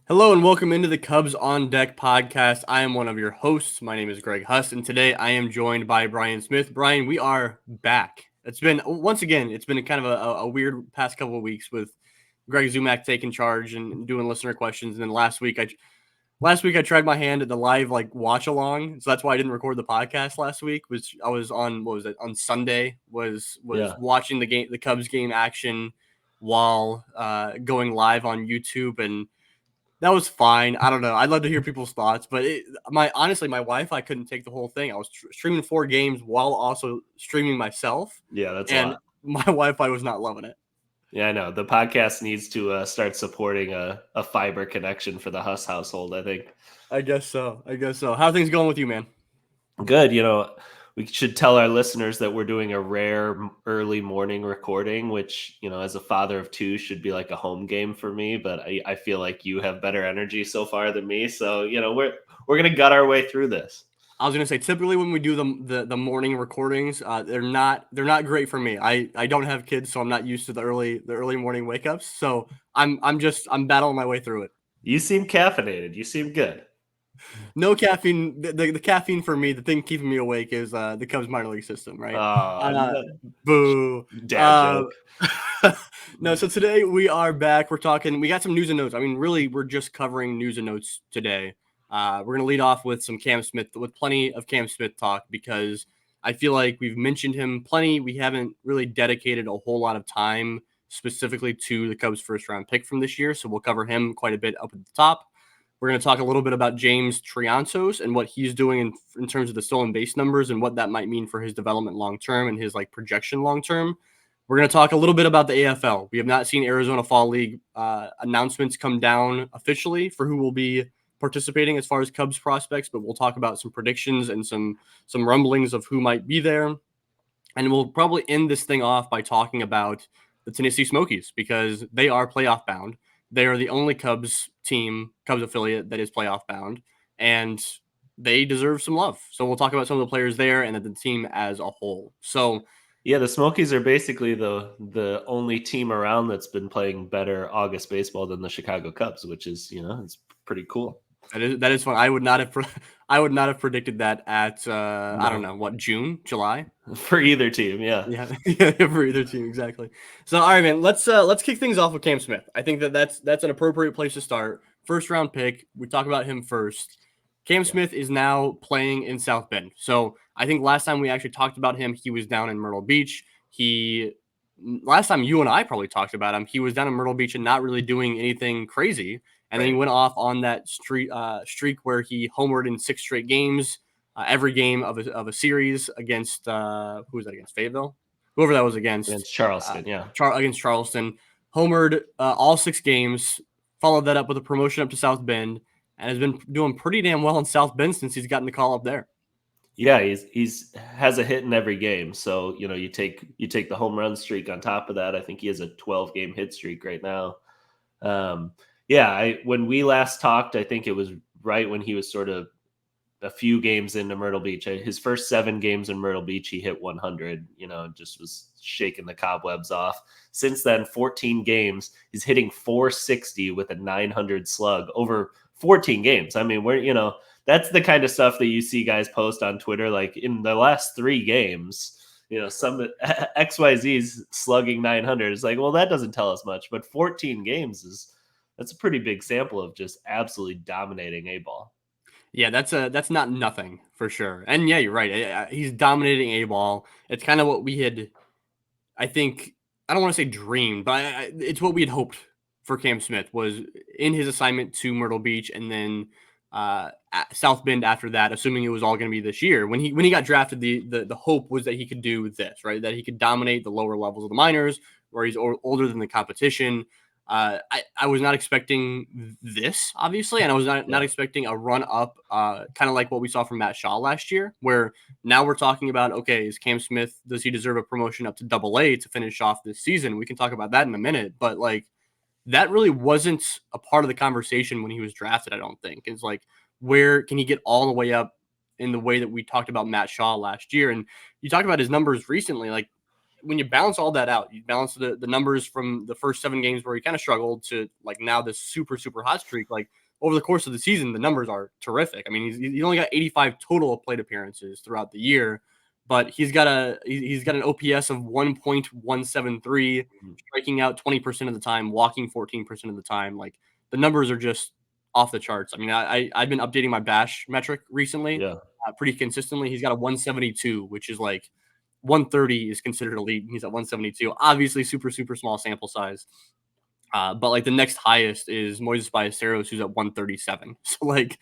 Hello and welcome into the Cubs on Deck podcast. I am one of your hosts. My name is Greg Huss, and today I am joined by Bryan Smith. Bryan, we are back. It's been kind of a weird past couple of weeks with Greg Zumak taking charge and doing listener questions. And then last week I tried my hand at the live watch along, so that's why I didn't record the podcast last week. Which I was on on Sunday was watching the Cubs game action while going live on YouTube and. That was fine. I don't know. I'd love to hear people's thoughts, but my Wi-Fi couldn't take the whole thing. I was streaming 4 games while also streaming myself. Yeah, that's and a lot. My Wi-Fi was not loving it. Yeah, I know. The podcast needs to start supporting a fiber connection for the Huss household, I think. I guess so. How are things going with you, man? Good. We should tell our listeners that we're doing a rare early morning recording, which, as a father of two should be like a home game for me. But I feel like you have better energy so far than me. So, we're going to gut our way through this. I was gonna say typically when we do the morning recordings, they're not great for me. I don't have kids, so I'm not used to the early morning wake ups. So I'm battling my way through it. You seem caffeinated. You seem good. No caffeine. The caffeine for me, the thing keeping me awake is the Cubs minor league system, right? Boo. Dad joke. No, so today we are back. We got some news and notes. I mean, really, we're just covering news and notes today. We're going to lead off with some Cam Smith, with plenty of Cam Smith talk, because I feel like we've mentioned him plenty. We haven't really dedicated a whole lot of time specifically to the Cubs' first-round pick from this year, so we'll cover him quite a bit up at the top. We're going to talk a little bit about James Triantos and what he's doing in terms of the stolen base numbers and what that might mean for his development long-term and his projection long-term. We're going to talk a little bit about the AFL. We have not seen Arizona Fall League announcements come down officially for who will be participating as far as Cubs prospects, but we'll talk about some predictions and some rumblings of who might be there. And we'll probably end this thing off by talking about the Tennessee Smokies, because they are playoff bound. They are the only Cubs affiliate that is playoff bound, and they deserve some love. So we'll talk about some of the players there and the team as a whole. So yeah, the Smokies are basically the only team around that's been playing better August baseball than the Chicago Cubs, which is, it's pretty cool. That is fun. I would not have predicted that at no. I don't know what, June, July for either team. Yeah, for either team, exactly. So all right, man, let's kick things off with Cam Smith. I think that's an appropriate place to start. First round pick. We talk about him first. Cam Smith is now playing in South Bend. So I think last time we actually talked about him, he was down in Myrtle Beach. Last time you and I probably talked about him, he was down in Myrtle Beach and not really doing anything crazy. And then he went off on that streak where he homered in 6 straight games, every game of a series against who was that against? Fayetteville, whoever that was against Charleston, against Charleston. Homered all 6 games. Followed that up with a promotion up to South Bend, and has been doing pretty damn well in South Bend since he's gotten the call up there. Yeah, he's has a hit in every game. So you take the home run streak on top of that. I think he has a 12-game hit streak right now. When we last talked, I think it was right when he was sort of a few games into Myrtle Beach. His first 7 games in Myrtle Beach, he hit 100, just was shaking the cobwebs off. Since then, 14 games, he's hitting 460 with a 900 slug over 14 games. I mean, that's the kind of stuff that you see guys post on Twitter. Like in the last 3 games, some XYZ's slugging 900. It's like, well, that doesn't tell us much, but 14 games that's a pretty big sample of just absolutely dominating A-ball. Yeah, that's not nothing for sure. And yeah, you're right. He's dominating A-ball. It's kind of what we had, I think, I don't want to say dreamed, but it's what we had hoped for Cam Smith, was in his assignment to Myrtle Beach and then South Bend after that, assuming it was all going to be this year. When he got drafted, the hope was that he could do this, right? That he could dominate the lower levels of the minors, where he's older than the competition. I was not expecting this, obviously, and I was not expecting a run up, kind of like what we saw from Matt Shaw last year, where now we're talking about, okay, is Cam Smith, does he deserve a promotion up to AA to finish off this season? We can talk about that in a minute, but that really wasn't a part of the conversation when he was drafted, I don't think. It's where can he get all the way up in the way that we talked about Matt Shaw last year? And you talked about his numbers recently, when you balance all that out, you balance the numbers from the first 7 games where he kind of struggled to like now this super, super hot streak. Like over the course of the season, the numbers are terrific. I mean, he's only got 85 total plate appearances throughout the year, but he's got an OPS of 1.173, striking out 20% of the time, walking 14% of the time. Like the numbers are just off the charts. I mean, I've been updating my bash metric recently, Yeah. pretty consistently. He's got a 172, which is like 130 is considered elite. He's at 172. Obviously, super, super small sample size. But like the next highest is Moises Ballesteros, who's at 137. So like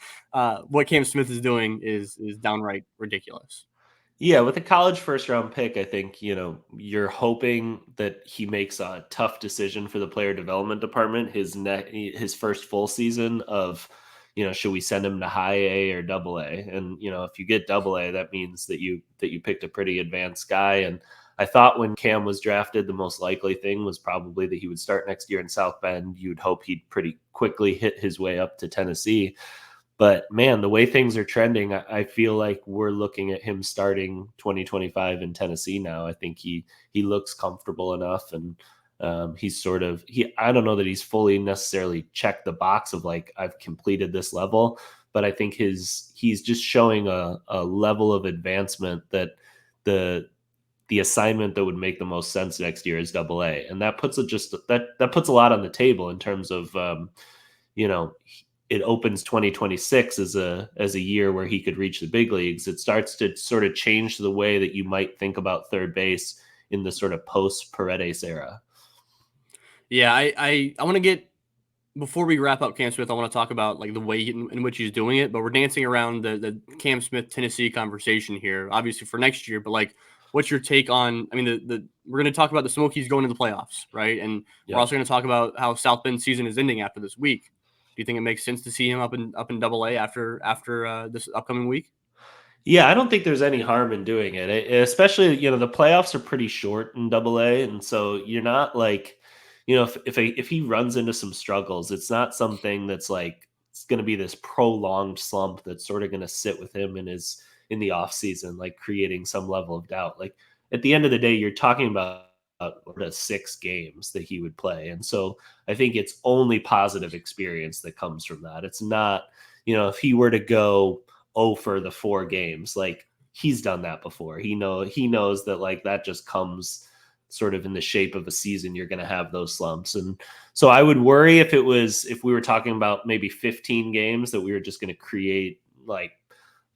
what Cam Smith is doing is downright ridiculous. Yeah, with a college first round pick, I think, you're hoping that he makes a tough decision for the player development department his first full season of, should we send him to high A or double A? And, if you get double A, that means that you picked a pretty advanced guy. And I thought when Cam was drafted, the most likely thing was probably that he would start next year in South Bend. You'd hope he'd pretty quickly hit his way up to Tennessee. But man, the way things are trending, I feel like we're looking at him starting 2025 in Tennessee now. I think he looks comfortable enough, and he's I don't know that he's fully necessarily checked the box of like I've completed this level, but I think he's just showing a level of advancement that the assignment that would make the most sense next year is double A, and that puts that puts a lot on the table in terms of it opens 2026 as a year where he could reach the big leagues. It starts to sort of change the way that you might think about third base in the sort of post Paredes era. Yeah, I want to get before we wrap up Cam Smith, I want to talk about like the way in which he's doing it, but we're dancing around the Cam Smith Tennessee conversation here, obviously for next year. But like, what's your take on? I mean, we're going to talk about the Smokies going to the playoffs, right? And we're also going to talk about how South Bend season is ending after this week. Do you think it makes sense to see him up in Double A after this upcoming week? Yeah, I don't think there's any harm in doing it, especially the playoffs are pretty short in Double A, and so you're not like, if he runs into some struggles, it's not something that's like it's going to be this prolonged slump that's sort of going to sit with him in the off season, like creating some level of doubt. Like at the end of the day, you're talking about 6 games that he would play, and so I think it's only positive experience that comes from that. It's not, if he were to go for the 4 games, like he's done that before. He knows that like that just comes sort of in the shape of a season. You're going to have those slumps. And so I would worry if we were talking about maybe 15 games that we were just going to create like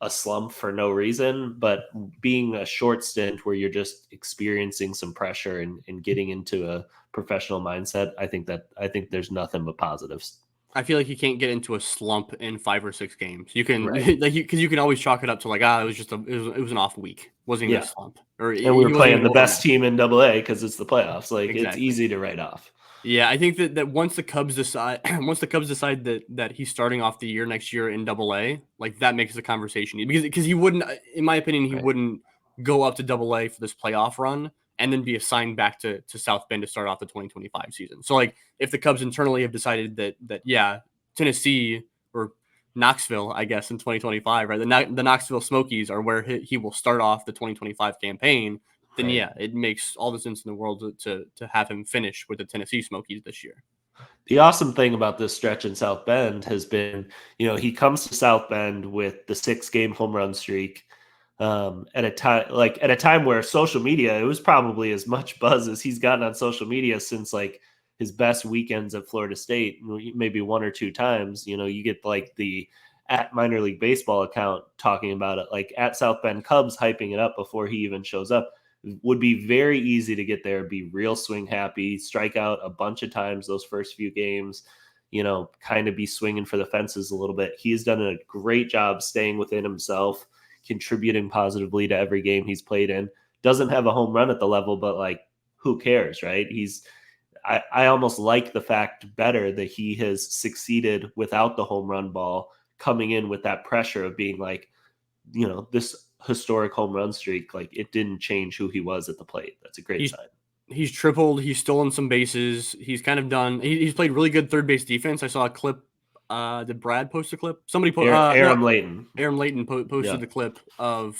a slump for no reason, but being a short stint where you're just experiencing some pressure and getting into a professional mindset, I think there's nothing but positives. I feel like you can't get into a slump in 5 or 6 games. You can Right. because you can always chalk it up to like it was just it was an off week. Wasn't even a slump, or And we were playing the best team in Double A because it's the playoffs. Like it's Exactly. easy to write off. Yeah, I think that once the Cubs decide that he's starting off the year next year in Double A, like that makes the conversation because he wouldn't, in my opinion, he wouldn't go up to Double A for this playoff run and then be assigned back to South Bend to start off the 2025 season. So like if the Cubs internally have decided that yeah, Tennessee or Knoxville, I guess in 2025, right? The Knoxville Smokies are where he will start off the 2025 campaign. Then Right. yeah, it makes all the sense in the world to have him finish with the Tennessee Smokies this year. The awesome thing about this stretch in South Bend has been, he comes to South Bend with the 6-game home run streak. At a time where social media, it was probably as much buzz as he's gotten on social media since like his best weekends at Florida State, maybe 1 or 2 times. You get like the at minor league baseball account talking about it, like at South Bend Cubs hyping it up before he even shows up. Would be very easy to get there, be real swing happy, strike out a bunch of times those first few games, kind of be swinging for the fences a little bit. He's done a great job staying within himself, contributing positively to every game he's played in. Doesn't have a home run at the level, but like, who cares, right? I almost like the fact better that he has succeeded without the home run ball, coming in with that pressure of being like, this historic home run streak, like it didn't change who he was at the plate. That's a great sign. He's tripled. He's stolen some bases. He's kind of done. He's played really good third base defense. I saw a clip. Did Brad post a clip? Somebody Aaron Layton. Aaron Layton posted the clip of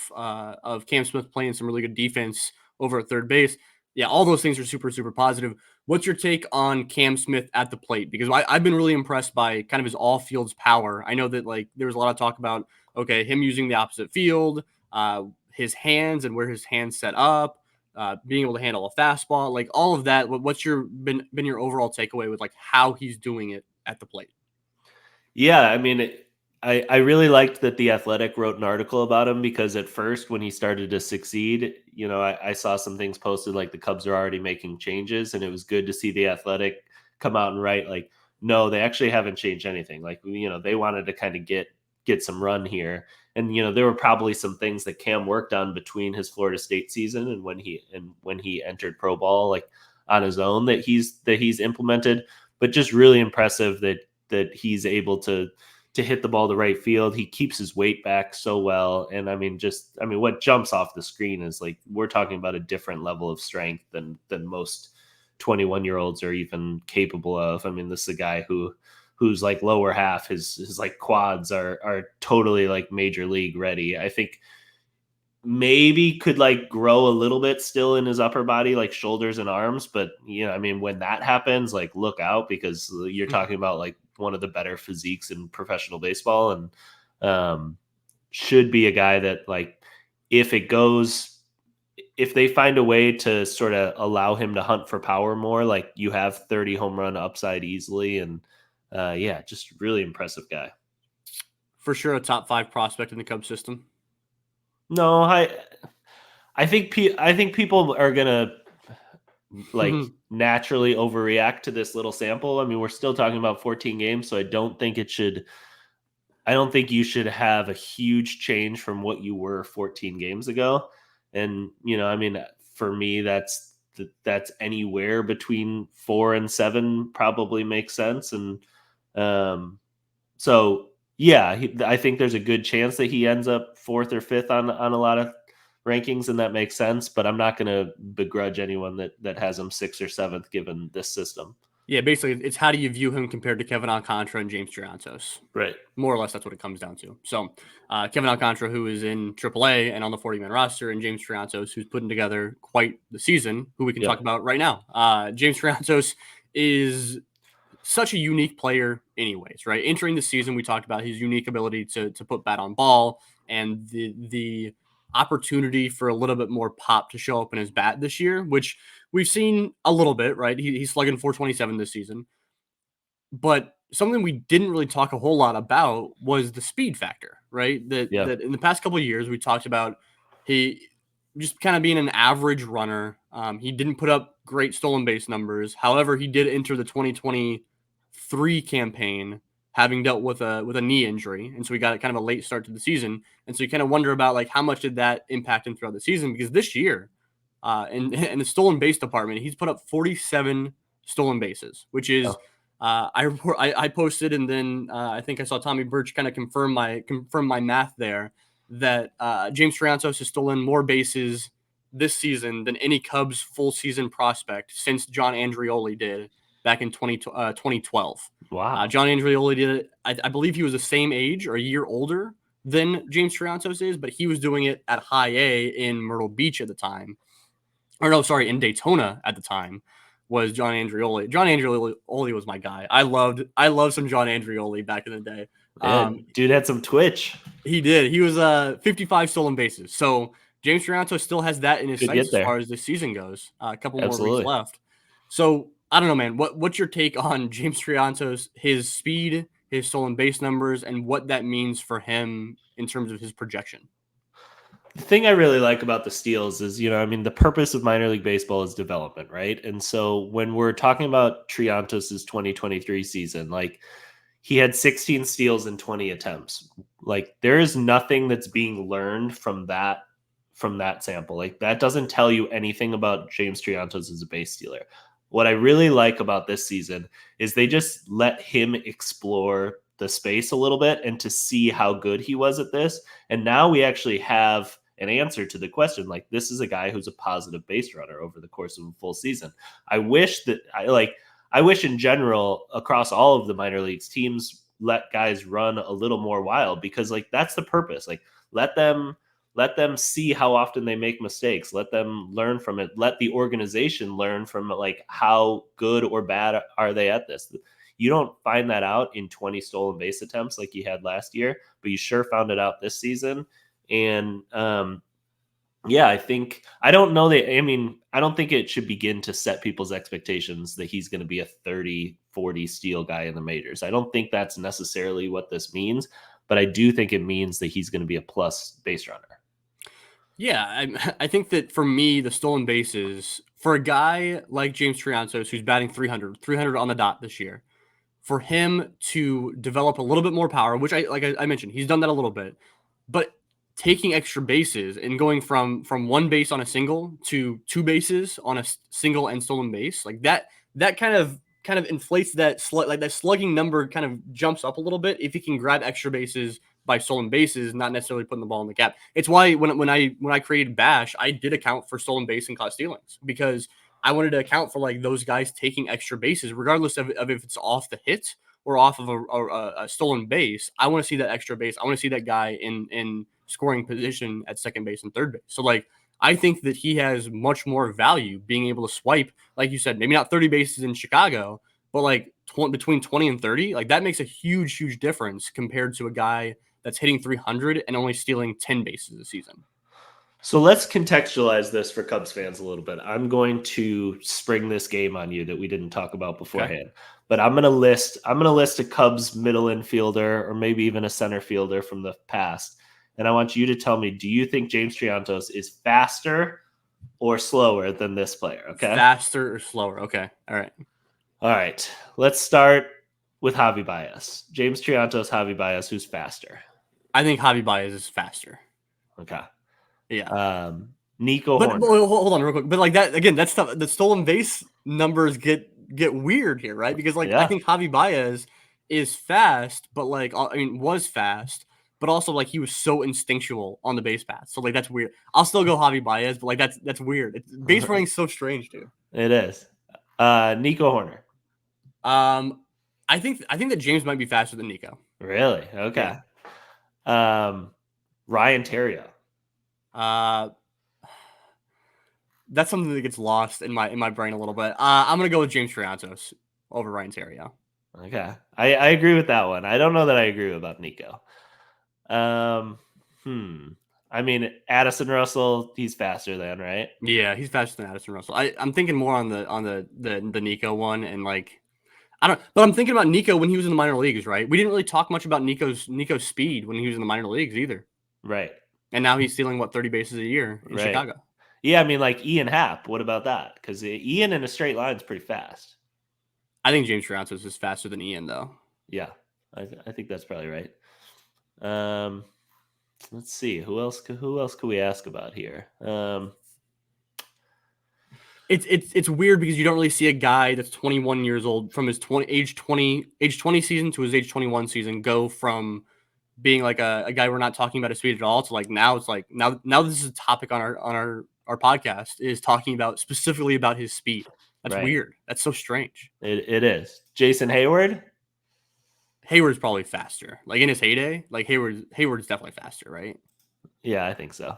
Cam Smith playing some really good defense over at third base. Yeah, all those things are super, super positive. What's your take on Cam Smith at the plate? Because I've been really impressed by kind of his all fields power. I know that like there was a lot of talk about, okay, him using the opposite field, his hands and where his hands set up, being able to handle a fastball, like all of that. What's your been your overall takeaway with like how he's doing it at the plate? Yeah, I mean, I really liked that The Athletic wrote an article about him because at first, when he started to succeed, I saw some things posted like the Cubs are already making changes, and it was good to see The Athletic come out and write like, no, they actually haven't changed anything. Like, they wanted to kind of get some run here, and there were probably some things that Cam worked on between his Florida State season and when he entered pro ball, like on his own that he's implemented, but just really impressive that he's able to hit the ball to right field. He keeps his weight back so well. And I mean, what jumps off the screen is like, we're talking about a different level of strength than most 21-year-olds are even capable of. I mean, this is a guy who's like lower half, his like quads are totally like major league ready. I think maybe could like grow a little bit still in his upper body, like shoulders and arms. But I mean, when that happens, like look out, because you're talking about like one of the better physiques in professional baseball, and should be a guy that like if they find a way to sort of allow him to hunt for power more, like you have 30 home run upside easily. And yeah, just really impressive guy. For sure, a top 5 prospect in the Cubs system. No, I think people are gonna like naturally overreact to this little sample. I mean, we're still talking about 14 games, so I don't think you should have a huge change from what you were 14 games ago. And I mean, for me, that's anywhere between 4 and 7 probably makes sense. And so yeah, I think there's a good chance that he ends up 4th or 5th on a lot of rankings, and that makes sense. But I'm not going to begrudge anyone that has him 6th or 7th given this system. Yeah, basically, it's how do you view him compared to Kevin Alcantara and James Triantos? Right. More or less, that's what it comes down to. So, Kevin Alcantara, who is in AAA and on the 40-man roster, and James Triantos, who's putting together quite the season, who we can talk about right now. James Triantos is such a unique player anyways, right? Entering the season, we talked about his unique ability to put bat on ball and the opportunity for a little bit more pop to show up in his bat this year, which we've seen a little bit, right? He's slugging 427 this season. But something we didn't really talk a whole lot about was the speed factor, right? That in the past couple of years we talked about he just kind of being an average runner. He didn't put up great stolen base numbers. However, he did enter the 2023 campaign having dealt with a knee injury, and so we got kind of a late start to the season. And so you kind of wonder about like how much did that impact him throughout the season? Because this year, in the stolen base department, he's put up 47 stolen bases, which is I posted, and then I think I saw Tommy Birch kind of confirm my math there that James Triantos has stolen more bases this season than any Cubs full season prospect since John Andrioli did back in 2012. Wow. John Andrioli did it. I believe he was the same age or a year older than James Triantos is, but he was doing it at high A in Myrtle Beach at the time. Or no, sorry, in Daytona at the time was John Andrioli. John Andrioli was my guy. I loved some John Andrioli back in the day. Dude had some twitch. He did. He was 55 stolen bases. So James Trianto still has that in his sights as far as this season goes. A couple more weeks left. So I don't know, man. What's your take on James Triantos, his speed, his stolen base numbers, and what that means for him in terms of his projection? The thing I really like about the steals is, I mean, the purpose of minor league baseball is development, right? And so when we're talking about Triantos's 2023 season, like he had 16 steals in 20 attempts. Like there is nothing that's being learned from that sample. Like that doesn't tell you anything about James Triantos as a base stealer. What I really like about this season is they just let him explore the space a little bit and to see how good he was at this. And now we actually have an answer to the question. Like this is a guy who's a positive base runner over the course of a full season. I wish in general across all of the minor leagues, teams let guys run a little more wild, because like that's the purpose. Like let them Let them see how often they make mistakes. Let them learn from it. Let the organization learn from like how good or bad are they at this. You don't find that out in 20 stolen base attempts like you had last year, but you sure found it out this season. And yeah, I don't know that. I mean, I don't think it should begin to set people's expectations that he's going to be a 30, 40 steal guy in the majors. I don't think that's necessarily what this means, but I do think it means that he's going to be a plus base runner. Yeah, I think that for me, the stolen bases, for a guy like James Triantos, who's batting 300 on the dot this year, for him to develop a little bit more power, which I mentioned, he's done that a little bit, but taking extra bases and going from one base on a single to two bases on a single and stolen base, like that kind of inflates that that slugging number kind of jumps up a little bit if he can grab extra bases by stolen bases, not necessarily putting the ball in the gap. It's why when I created Bash, I did account for stolen base and caught stealings, because I wanted to account for like those guys taking extra bases, regardless of if it's off the hit or off of a stolen base. I want to see that extra base. I want to see that guy in scoring position at second base and third base. So like, I think that he has much more value being able to swipe, like you said, maybe not 30 bases in Chicago, but like between 20 and 30. Like that makes a huge difference compared to a guy that's hitting 300 and only stealing 10 bases a season. So let's contextualize this for Cubs fans a little bit. I'm going to spring this game on you that we didn't talk about beforehand. Okay. But I'm going to list a Cubs middle infielder or maybe even a center fielder from the past. And I want you to tell me, do you think James Triantos is faster or slower than this player? Okay. Faster or slower. Okay. All right. All right. Let's start with Javi Baez. James Triantos, Javi Baez, who's faster? I think Javi Baez is faster. Okay. Yeah. Nico but Horner. Hold on real quick. But like that, again, that's tough. The stolen base numbers get weird here, right? Because like, I think Javi Baez is fast, but like, I mean, was fast, but also like he was so instinctual on the base path. So like, that's weird. I'll still go Javi Baez, but like, that's weird. Base running is so strange, dude. It is. Nico Horner. I think that James might be faster than Nico. Really? Okay. Yeah. Ryan Theriot. That's something that gets lost in my brain a little bit. I'm gonna go with James Triantos over Ryan Theriot. Okay, I agree with that one. I don't know that I agree about Nico. I mean, Addison Russell, he's faster than, right? Yeah, he's faster than Addison Russell. I'm thinking more on the Nico one, and like, I don't, but I'm thinking about Nico when he was in the minor leagues, right? We didn't really talk much about Nico's speed when he was in the minor leagues either. Right. And now he's stealing 30 bases a year in Chicago. Yeah, I mean, like Ian Happ. What about that? Because Ian in a straight line is pretty fast. I think James Triantos is faster than Ian, though. Yeah, I think that's probably right. Let's see, who else could we ask about here? It's weird because you don't really see a guy that's 21 years old from his age 20 season to his age 21 season go from being like a guy we're not talking about his speed at all to like now it's like now this is a topic on our podcast is talking about specifically about his speed. That's right. Weird. That's so strange. It is. Jason Hayward. Hayward's probably faster. Like in his heyday, like Hayward's definitely faster, right? Yeah, I think so.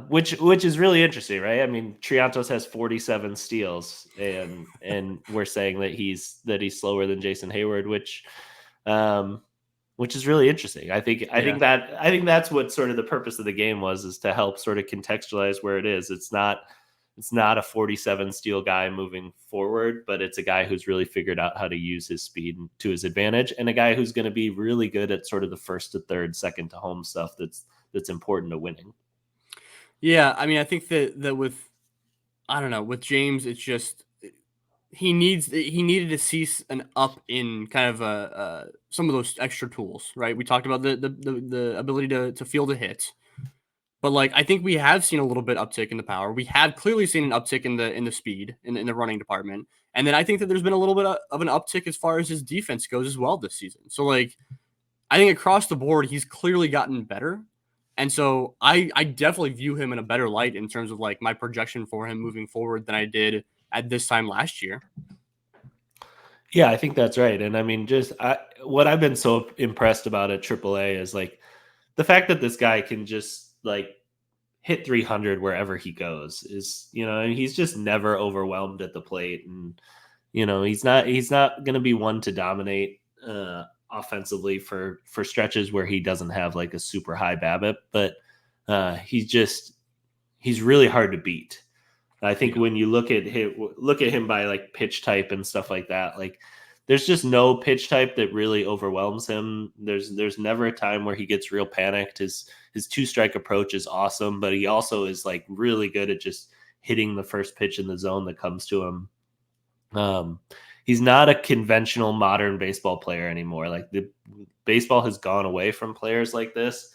Which is really interesting, right? I mean, Triantos has 47 steals, and we're saying that he's slower than Jason Hayward, which is really interesting. I think that's what sort of the purpose of the game was, is to help sort of contextualize where it is. It's not a 47 steal guy moving forward, but it's a guy who's really figured out how to use his speed to his advantage, and a guy who's going to be really good at sort of the first to third, second to home stuff that's important to winning. Yeah, I mean, I think that with James, it's just he needed to see an up in kind of some of those extra tools, right? We talked about the ability to field a hit. But like, I think we have seen a little bit uptick in the power. We have clearly seen an uptick in the speed in the running department. And then I think that there's been a little bit of an uptick as far as his defense goes as well this season. So like, I think across the board, he's clearly gotten better. And so I definitely view him in a better light in terms of like my projection for him moving forward than I did at this time last year. Yeah, I think that's right. And I mean, what I've been so impressed about at AAA is like, the fact that this guy can just like hit 300 wherever he goes is, and he's just never overwhelmed at the plate. And, he's not going to be one to dominate offensively for stretches where he doesn't have like a super high BABIP, but he's really hard to beat. I think when you look at him by like pitch type and stuff like that, like there's just no pitch type that really overwhelms him. There's never a time where he gets real panicked. His 2-strike approach is awesome, but he also is like really good at just hitting the first pitch in the zone that comes to him. He's not a conventional modern baseball player anymore. Like the baseball has gone away from players like this,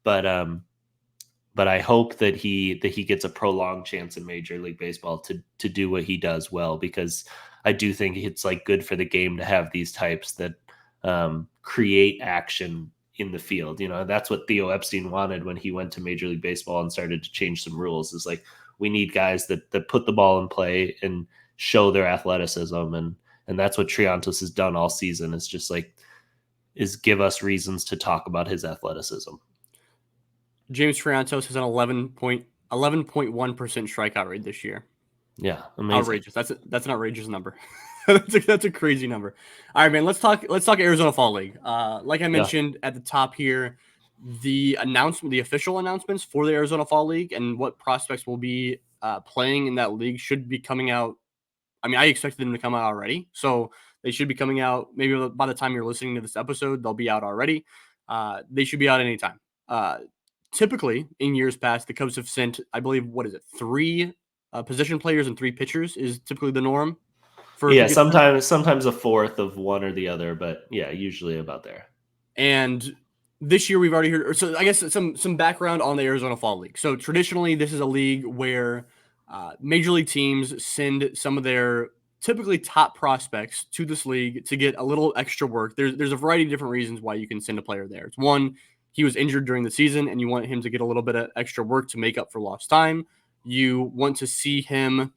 but I hope that he gets a prolonged chance in Major League Baseball to do what he does well, because I do think it's like good for the game to have these types that create action in the field. That's what Theo Epstein wanted when he went to Major League Baseball and started to change some rules. Is like, we need guys that put the ball in play and show their athleticism, and that's what Triantos has done all season. It's just like, is give us reasons to talk about his athleticism. James Triantos has an 11.1% strikeout rate this year. Yeah, amazing. Outrageous. That's an outrageous number. that's a crazy number. All right, man. Let's talk Arizona Fall League. Like I mentioned at the top here, the official announcements for the Arizona Fall League and what prospects will be playing in that league should be coming out. I mean, I expected them to come out already, so they should be coming out. Maybe by the time you're listening to this episode, they'll be out already. They should be out anytime. Typically, in years past, the Cubs have sent, I believe, 3 position players and 3 pitchers is typically the norm. Sometimes a fourth of one or the other, but yeah, usually about there. And this year we've already heard. So I guess some background on the Arizona Fall League. So traditionally, this is a league where major league teams send some of their typically top prospects to this league to get a little extra work. There's a variety of different reasons why you can send a player there. It's one, he was injured during the season and you want him to get a little bit of extra work to make up for lost time. You want to see him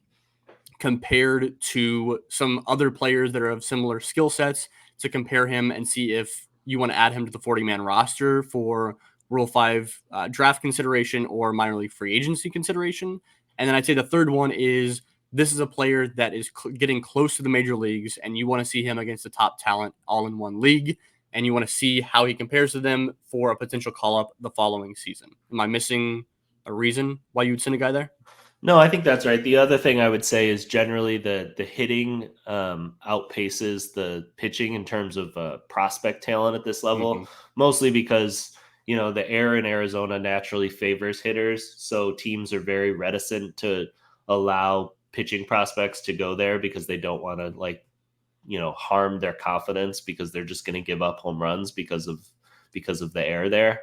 compared to some other players that are of similar skill sets, to compare him and see if you want to add him to the 40-man roster for Rule 5 draft consideration or minor league free agency consideration. And then I'd say the third one is, this is a player that is getting close to the major leagues and you want to see him against the top talent all in one league. And you want to see how he compares to them for a potential call-up the following season. Am I missing a reason why you would send a guy there? No, I think that's right. The other thing I would say is generally the hitting outpaces the pitching in terms of prospect talent at this level, mostly because, the air in Arizona naturally favors hitters. So teams are very reticent to allow pitching prospects to go there because they don't want to harm their confidence, because they're just going to give up home runs because of the air there.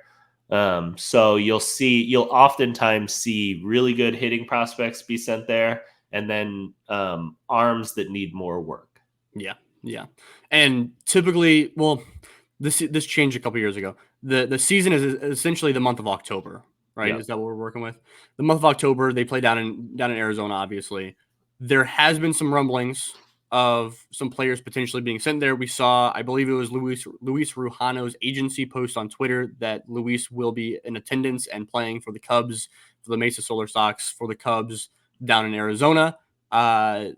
So you'll oftentimes see really good hitting prospects be sent there, and then arms that need more work. Yeah. And typically, this changed a couple years ago. The season is essentially the month of October, right? Yep. Is that what we're working with? The month of October, they play down in Arizona, obviously. There has been some rumblings of some players potentially being sent there. We saw, I believe it was Luis Rujano's agency post on Twitter that Luis will be in attendance and playing for the Cubs, for the Mesa Solar Sox, for the Cubs down in Arizona. You want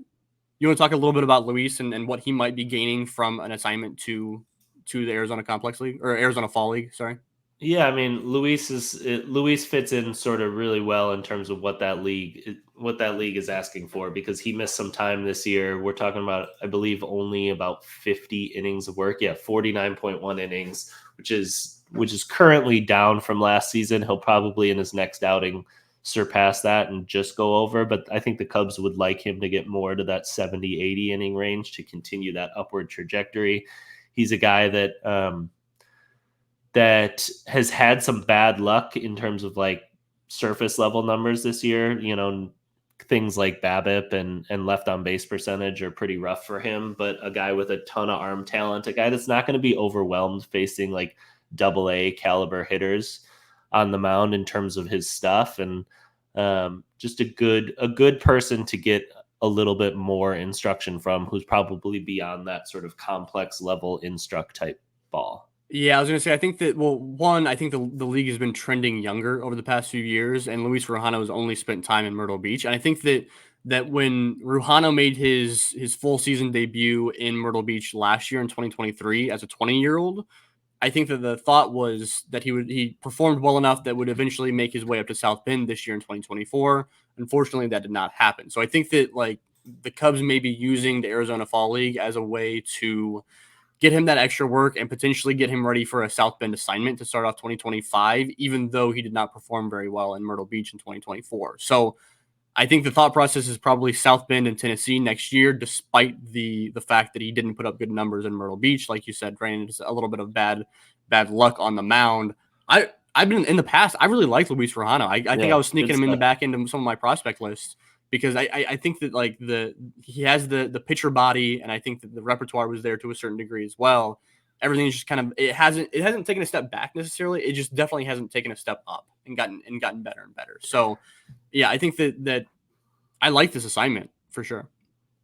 to talk a little bit about Luis and what he might be gaining from an assignment to the Arizona Complex League, or Arizona Fall League? Sorry. Yeah, I mean, Luis fits in sort of really well in terms of what that league is asking for, because he missed some time this year. We're talking about, I believe, only about 50 innings of work. Yeah, 49.1 innings, which is currently down from last season. He'll probably in his next outing surpass that and just go over, but I think the Cubs would like him to get more to that 70-80 inning range to continue that upward trajectory. He's a guy that that has had some bad luck in terms of like surface level numbers this year. Things like BABIP and left on base percentage are pretty rough for him, but a guy with a ton of arm talent, a guy that's not going to be overwhelmed facing like AA caliber hitters on the mound in terms of his stuff, and just a good person to get a little bit more instruction from, who's probably beyond that sort of complex level instruct type ball. Yeah, I was gonna say I think that one, I think the league has been trending younger over the past few years, and Luis Rujano has only spent time in Myrtle Beach. And I think that when Rujano made his full season debut in Myrtle Beach last year in 2023 as a 20-year-old, I think that the thought was that he performed well enough that would eventually make his way up to South Bend this year in 2024. Unfortunately, that did not happen. So I think that like the Cubs may be using the Arizona Fall League as a way to get him that extra work and potentially get him ready for a South Bend assignment to start off 2025, even though he did not perform very well in Myrtle Beach in 2024. So I think the thought process is probably South Bend and Tennessee next year, despite the fact that he didn't put up good numbers in Myrtle Beach, like you said, Brandon. It's a little bit of bad luck on the mound. I've been in the past. I really liked Luis Rojano. I think I Yeah, was sneaking good him in the stuff. back end of some of my prospect lists because I think that like he has the pitcher body, and I think that the repertoire was there to a certain degree as well. Everything's just kind of it hasn't taken a step back necessarily. It just definitely hasn't taken a step up and gotten better and better. So yeah, I think that I like this assignment for sure.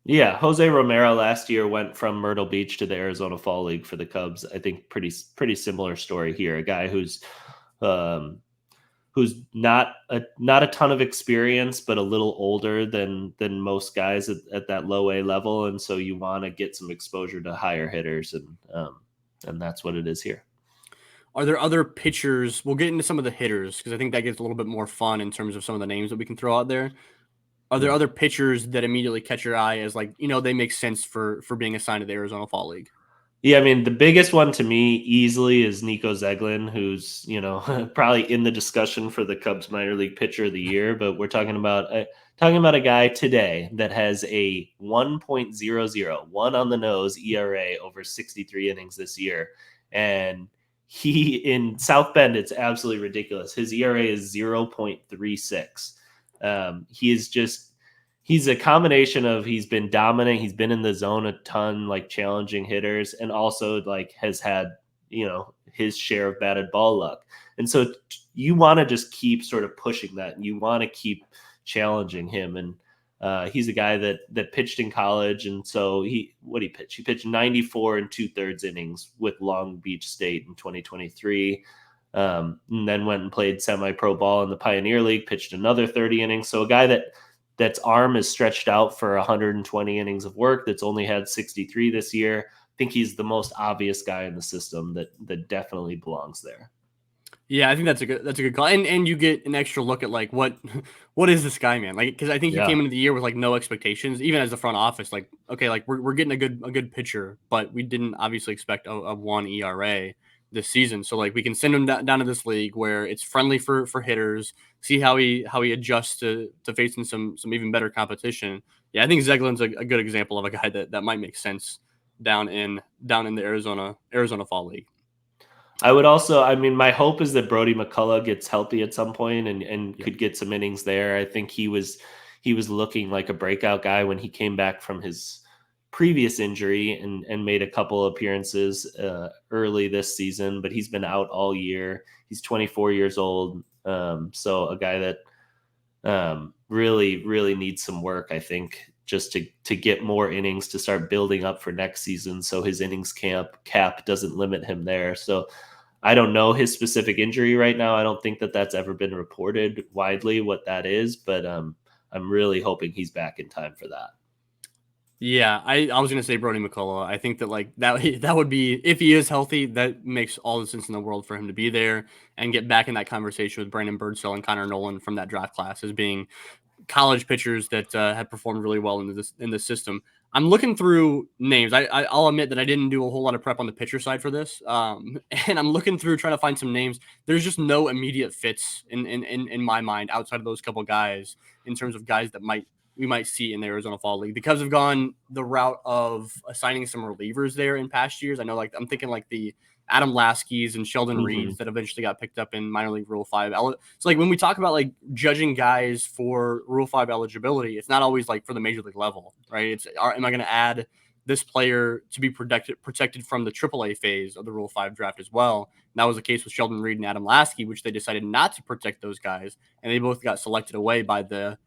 Yeah, Jose Romero last year went from Myrtle Beach to the Arizona Fall League for the Cubs. I think pretty similar story here. A guy um, who's not a ton of experience, but a little older than most guys at that low A level, and so you want to get some exposure to higher hitters, and that's what it is here. Are there other pitchers? We'll get into some of the hitters because I think that gets a little bit more fun in terms of some of the names that we can throw out there. Are there Mm. other pitchers that immediately catch your eye as like they make sense for being assigned to the Arizona Fall League? Yeah, I mean, the biggest one to me easily is Nico Zeglin, who's, probably in the discussion for the Cubs minor league pitcher of the year, but we're talking about a guy today that has a 1.00, one on the nose ERA over 63 innings this year. And he in South Bend, it's absolutely ridiculous. His ERA is 0.36. He is just he's a combination of he's been dominant, he's been in the zone a ton, like challenging hitters, and also like has had his share of batted ball luck. And so you want to just keep sort of pushing that, and you want to keep challenging him. And he's a guy that pitched in college, and so he pitched? He pitched 94 and 2/3 innings with Long Beach State in 2023. And then went and played semi-pro ball in the Pioneer League, pitched another 30 innings. So a guy that's arm is stretched out for 120 innings of work, that's only had 63 this year. I think he's the most obvious guy in the system that definitely belongs there. Yeah, I think that's a good call, and you get an extra look at like what is this guy, man? Like because I think he Yeah. came into the year with like no expectations, even as the front office. Like okay, like we're getting a good pitcher, but we didn't obviously expect a 1 ERA this season. So like we can send him down to this league where it's friendly for hitters, see how he adjusts to facing some even better competition. Yeah, I think Zeglin's a good example of a guy that might make sense down in the Arizona Fall League. I would also, I mean, my hope is that Brody McCullough gets healthy at some point and Yeah. could get some innings there. I think he was looking like a breakout guy when he came back from his previous injury and made a couple appearances early this season, but he's been out all year. He's 24 years old, so a guy that really needs some work, I think, just to get more innings to start building up for next season, so his innings cap doesn't limit him there. So I don't know his specific injury right now. I don't think that's ever been reported widely what that is, but I'm really hoping he's back in time for that. Yeah, I was gonna say Brody McCullough. I think that like that that would be if he is healthy, that makes all the sense in the world for him to be there and get back in that conversation with Brandon Birdsell and Connor Nolan from that draft class as being college pitchers that had performed really well in this system. I'm looking through names. I'll admit that I didn't do a whole lot of prep on the pitcher side for this, and I'm looking through trying to find some names. There's just no immediate fits in my mind outside of those couple guys in terms of guys that we might see in the Arizona Fall League. The Cubs have gone the route of assigning some relievers there in past years. I know, like I'm thinking like the Adam Laskys and Sheldon Hmm. Reeds that eventually got picked up in minor league Rule 5. So like when we talk about like judging guys for Rule 5 eligibility, it's not always like for the major league level, right? Am I going to add this player to be protected from the AAA phase of the Rule 5 draft as well? And that was the case with Sheldon Reed and Adam Lasky, which they decided not to protect those guys, and they both got selected away by the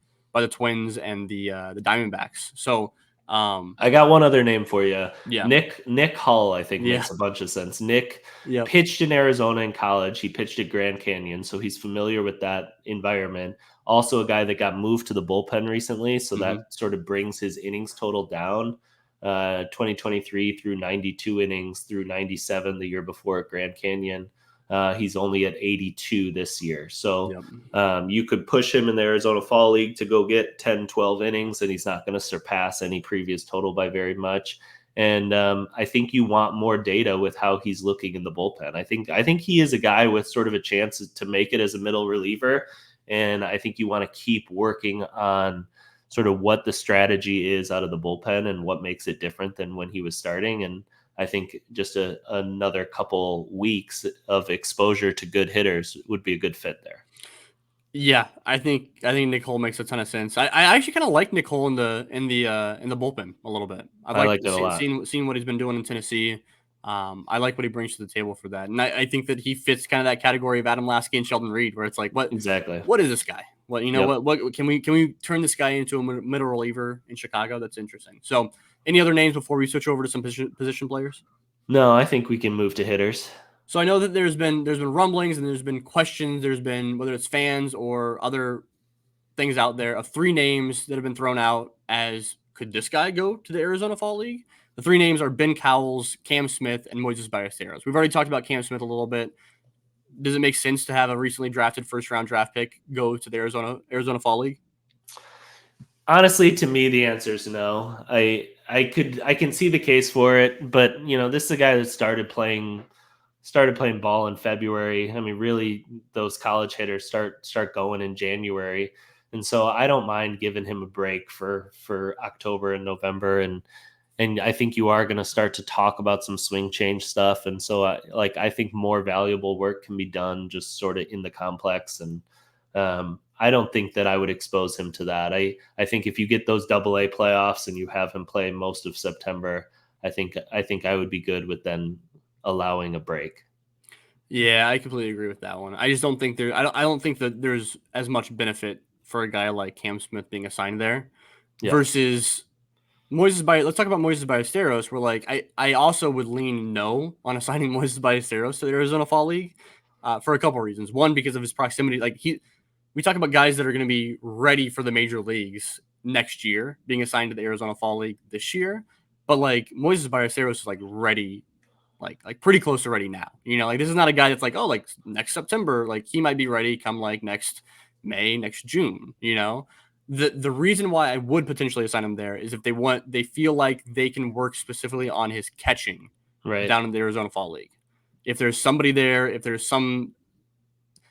Twins and the Diamondbacks. So I got one other name for you. Yeah. Nick Hull, I think, Yeah. makes a bunch of sense. Nick Yep. pitched in Arizona in college. He pitched at Grand Canyon, so he's familiar with that environment. Also, a guy that got moved to the bullpen recently, so Mm-hmm. that sort of brings his innings total down. 2023 through 92 innings, through 97 the year before at Grand Canyon. He's only at 82 this year. So Yep. you could push him in the Arizona Fall League to go get 10, 12 innings, and he's not going to surpass any previous total by very much. And I think you want more data with how he's looking in the bullpen. I think he is a guy with sort of a chance to make it as a middle reliever. And I think you want to keep working on sort of what the strategy is out of the bullpen and what makes it different than when he was starting. And I think just another couple weeks of exposure to good hitters would be a good fit there. Yeah, I think Nicole makes a ton of sense. I actually kind of like Nicole in the bullpen a little bit. I've I liked liked it a lot. seeing what he's been doing in Tennessee. I like what he brings to the table for that, and I think that he fits kind of that category of Adam Lasky and Sheldon Reed, where it's like, Exactly. what is this guy? Yep. What can we turn this guy into a middle reliever in Chicago? That's interesting. So, any other names before we switch over to some position players? No, I think we can move to hitters. So I know that there's been rumblings and there's been questions. There's been whether it's fans or other things out there of three names that have been thrown out as could this guy go to the Arizona Fall League? The three names are Ben Cowles, Cam Smith, and Moises Ballesteros. We've already talked about Cam Smith a little bit. Does it make sense to have a recently drafted first round draft pick go to the Arizona Fall League? Honestly, to me, the answer is no. I can see the case for it, but this is a guy that started playing ball in February. I mean, really, those college hitters start going in January, and so I don't mind giving him a break for October and November, and I think you are going to start to talk about some swing change stuff, and so I think more valuable work can be done just sort of in the complex, and I don't think that I would expose him to that. I think if you get those AA playoffs and you have him play most of September, I think I would be good with then allowing a break. Yeah, I completely agree with that one. I just don't think I don't think that there's as much benefit for a guy like Cam Smith being assigned there Yeah. versus let's talk about Moises Ballesteros. Where like I also would lean no on assigning Moises Ballesteros to the Arizona Fall League for a couple of reasons. One, because of his proximity. We talk about guys that are going to be ready for the major leagues next year, being assigned to the Arizona Fall League this year. But like Moises Ballesteros is like ready, like pretty close to ready now. Like this is not a guy that's like, oh, like next September, like he might be ready come like next May, next June. The reason why I would potentially assign him there is if they feel like they can work specifically on his catching Right. down in the Arizona Fall League. If there's somebody there, if there's some,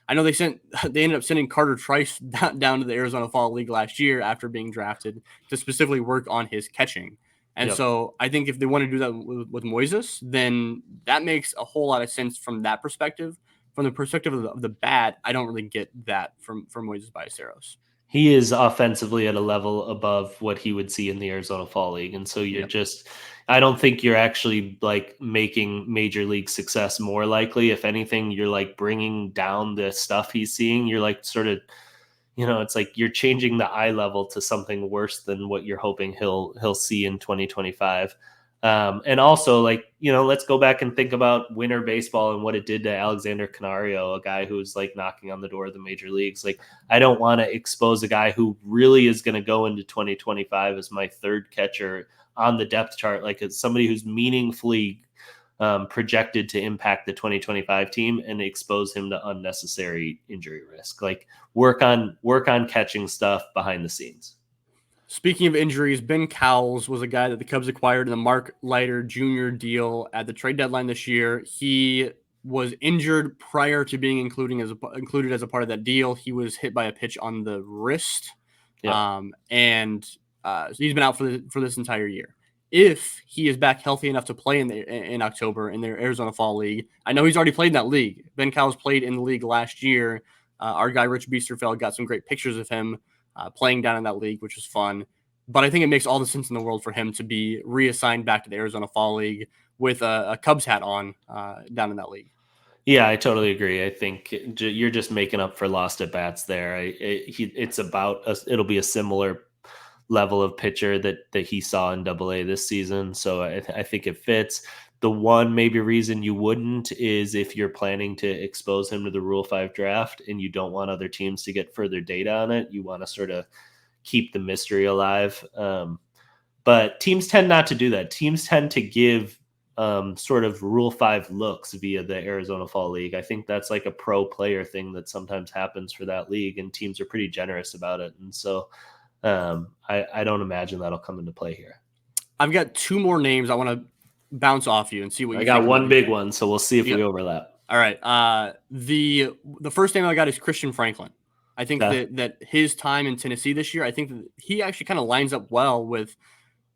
I know they ended up sending Carter Trice down to the Arizona Fall League last year after being drafted to specifically work on his catching. And Yep. so I think if they want to do that with Moises, then that makes a whole lot of sense from that perspective. From the perspective of the bat, I don't really get that from Moises Ballesteros. He is offensively at a level above what he would see in the Arizona Fall League. And so Yep. I don't think you're actually like making major league success more likely. If anything, you're like bringing down the stuff he's seeing. You're like sort of, it's like you're changing the eye level to something worse than what you're hoping he'll see in 2025. And also, let's go back and think about winter baseball and what it did to Alexander Canario, a guy who's like knocking on the door of the major leagues. Like, I don't want to expose a guy who really is going to go into 2025 as my third catcher on the depth chart, like it's somebody who's meaningfully projected to impact the 2025 team, and expose him to unnecessary injury risk. Like, work on catching stuff behind the scenes. Speaking of injuries, Ben Cowles was a guy that the Cubs acquired in the Mark Leiter Jr. deal at the trade deadline this year. He was injured prior to being included as a part of that deal. He was hit by a pitch on the wrist, Yeah. and so he's been out for this entire year. If he is back healthy enough to play in October in their Arizona Fall League, I know he's already played in that league. Ben Cowles played in the league last year. Our guy Rich Biesterfeld got some great pictures of him playing down in that league, which was fun. But I think it makes all the sense in the world for him to be reassigned back to the Arizona Fall League with a Cubs hat on down in that league. Yeah, I totally agree. I think you're just making up for lost at bats there. It'll be a similar level of pitcher that he saw in AA this season. So I think it fits. The one maybe reason you wouldn't is if you're planning to expose him to the Rule 5 draft and you don't want other teams to get further data on it. You want to sort of keep the mystery alive. But teams tend not to do that. Teams tend to give sort of Rule 5 looks via the Arizona Fall League. I think that's like a pro player thing that sometimes happens for that league, and teams are pretty generous about it. And so I don't imagine that'll come into play here. I've got two more names I want to bounce off you and see what you think. I got one big one, so we'll see if we overlap. All right. The first name I got is Christian Franklin. I think that his time in Tennessee this year, I think that he actually kind of lines up well with,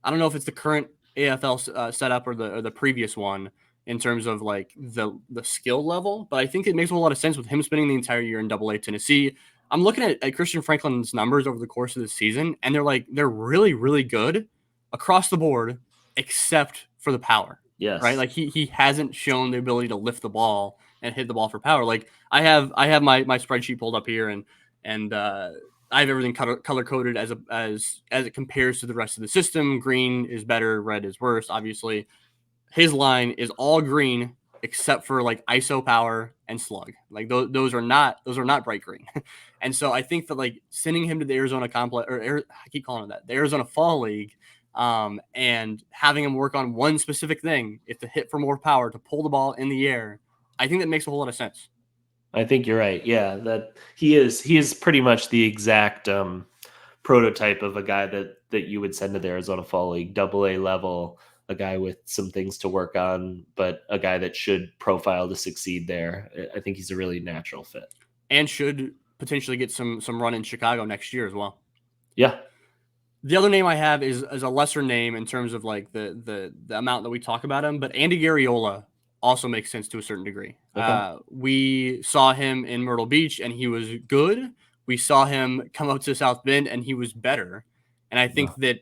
I don't know if it's the current AFL setup or the previous one in terms of like the skill level, but I think it makes a whole lot of sense with him spending the entire year in AA Tennessee. I'm looking at Christian Franklin's numbers over the course of the season, and they're really, really good across the board, except for the power. Yes. Right. Like he hasn't shown the ability to lift the ball and hit the ball for power. Like I have my spreadsheet pulled up here and I have everything color coded as it compares to the rest of the system. Green is better, red is worse. Obviously, his line is all green except for like ISO power and slug. Like those are not bright green. And so I think that like sending him to the Arizona complex, I keep calling it that, the Arizona Fall League, and having him work on one specific thing, if to hit for more power, to pull the ball in the air, I think that makes a whole lot of sense. I think you're right. Yeah, that he is pretty much the exact prototype of a guy that you would send to the Arizona Fall League, AA level, a guy with some things to work on, but a guy that should profile to succeed there. I think he's a really natural fit. And should potentially get some run in Chicago next year as well. Yeah. The other name I have is a lesser name in terms of like the amount that we talk about him, but Andy Garriola also makes sense to a certain degree. Okay. We saw him in Myrtle Beach and he was good. We saw him come up to South Bend and he was better. And I think that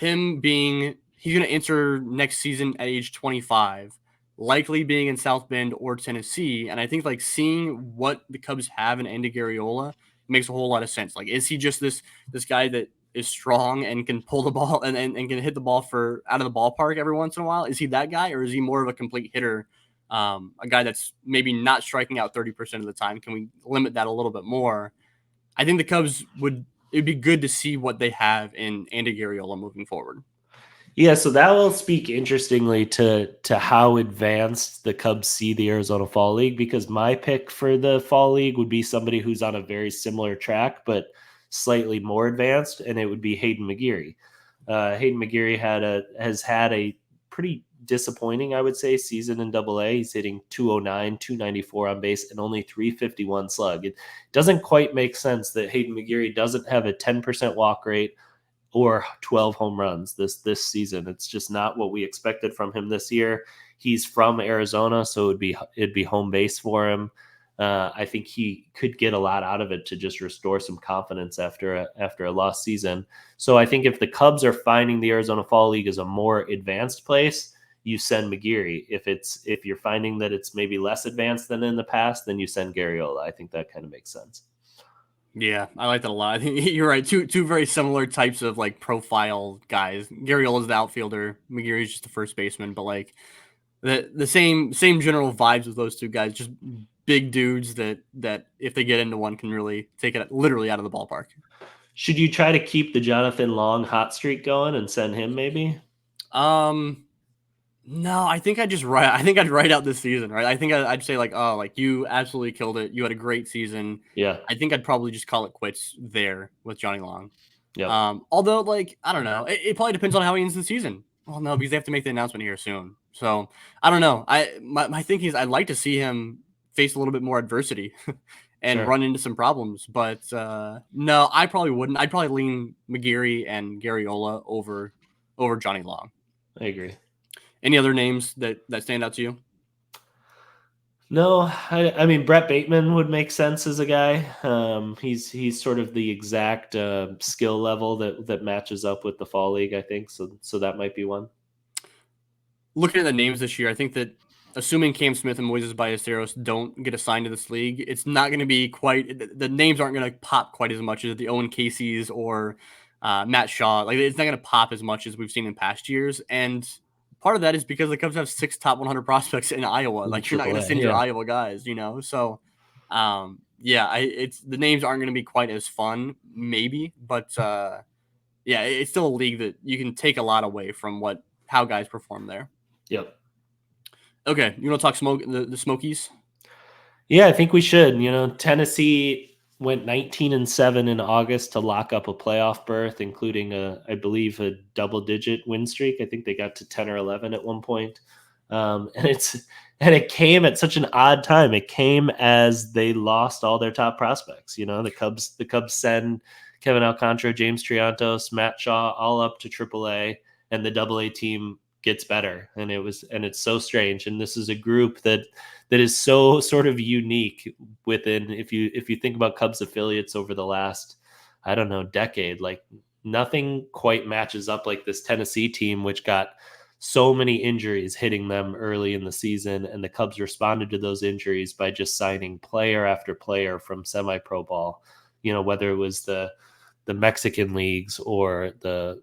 he's going to enter next season at age 25, likely being in South Bend or Tennessee. And I think like seeing what the Cubs have in Andy Garriola makes a whole lot of sense. Like, is he just this guy that is strong and can pull the ball and can hit the ball for out of the ballpark every once in a while? Is he that guy, or is he more of a complete hitter? A guy that's maybe not striking out 30% of the time. Can we limit that a little bit more? I think the Cubs it'd be good to see what they have in Andy Garriola moving forward. Yeah, so that will speak interestingly to how advanced the Cubs see the Arizona Fall League, because my pick for the Fall League would be somebody who's on a very similar track, but slightly more advanced, and it would be Hayden McGeary. Hayden McGeary has had a pretty disappointing, I would say, season in AA. He's hitting 209, 294 on base, and only 351 slug. It doesn't quite make sense that Hayden McGeary doesn't have a 10% walk rate or 12 home runs this season. It's just not what we expected from him this year. He's from Arizona, so it'd be home base for him. I think he could get a lot out of it to just restore some confidence after a lost season. So I think if the Cubs are finding the Arizona Fall League as a more advanced place, you send McGeary. If you're finding that it's maybe less advanced than in the past, then you send Garriola. I think that kind of makes sense. Yeah, I like that a lot. I think you're right. Two very similar types of like profile guys. Garriola's the outfielder. McGeary's just the first baseman, but like the same general vibes with those two guys. Just big dudes that if they get into one can really take it literally out of the ballpark. Should you try to keep the Jonathan Long hot streak going and send him maybe? No, I think I'd write out this season, right? I think I'd say like, oh, like you absolutely killed it. You had a great season. Yeah. I think I'd probably just call it quits there with Johnny Long. Yeah. Although like, I don't know, it probably depends on how he ends the season. Well, no, because they have to make the announcement here soon. So I don't know. My thinking is I'd like to see him face a little bit more adversity and run into some problems. But no, I probably wouldn't. I'd probably lean McGeary and Garriola over Johnny Long. I agree. Any other names that stand out to you? No, I mean Brett Bateman would make sense as a guy. He's sort of the exact skill level that matches up with the Fall League, I think. So that might be one. Looking at the names this year, I think that assuming Cam Smith and Moises Ballesteros don't get assigned to this league, it's not going to be quite – the names aren't going to pop quite as much as the Owen Casey's or Matt Shaw. Like it's not going to pop as much as we've seen in past years, and part of that is because the Cubs have 6 top 100 prospects in Iowa. In Like you're not going to AAA, send your yeah. Iowa guys, So, yeah, it's the names aren't going to be quite as fun, maybe, but yeah, it's still a league that you can take a lot away from how guys perform there. Yep. Okay, you want to talk the Smokies? Yeah, I think we should. Tennessee went 19-7 in August to lock up a playoff berth, including I believe, a double-digit win streak. I think they got to 10 or 11 at one point. And it came at such an odd time. It came as they lost all their top prospects. The Cubs send Kevin Alcantara, James Triantos, Matt Shaw all up to AAA, and the AA team gets better. And it's so strange. And this is a group that is so sort of unique within, if you think about Cubs affiliates over the last, I don't know, decade, like nothing quite matches up like this Tennessee team, which got so many injuries hitting them early in the season, and the Cubs responded to those injuries by just signing player after player from semi-pro ball, whether it was the Mexican leagues or the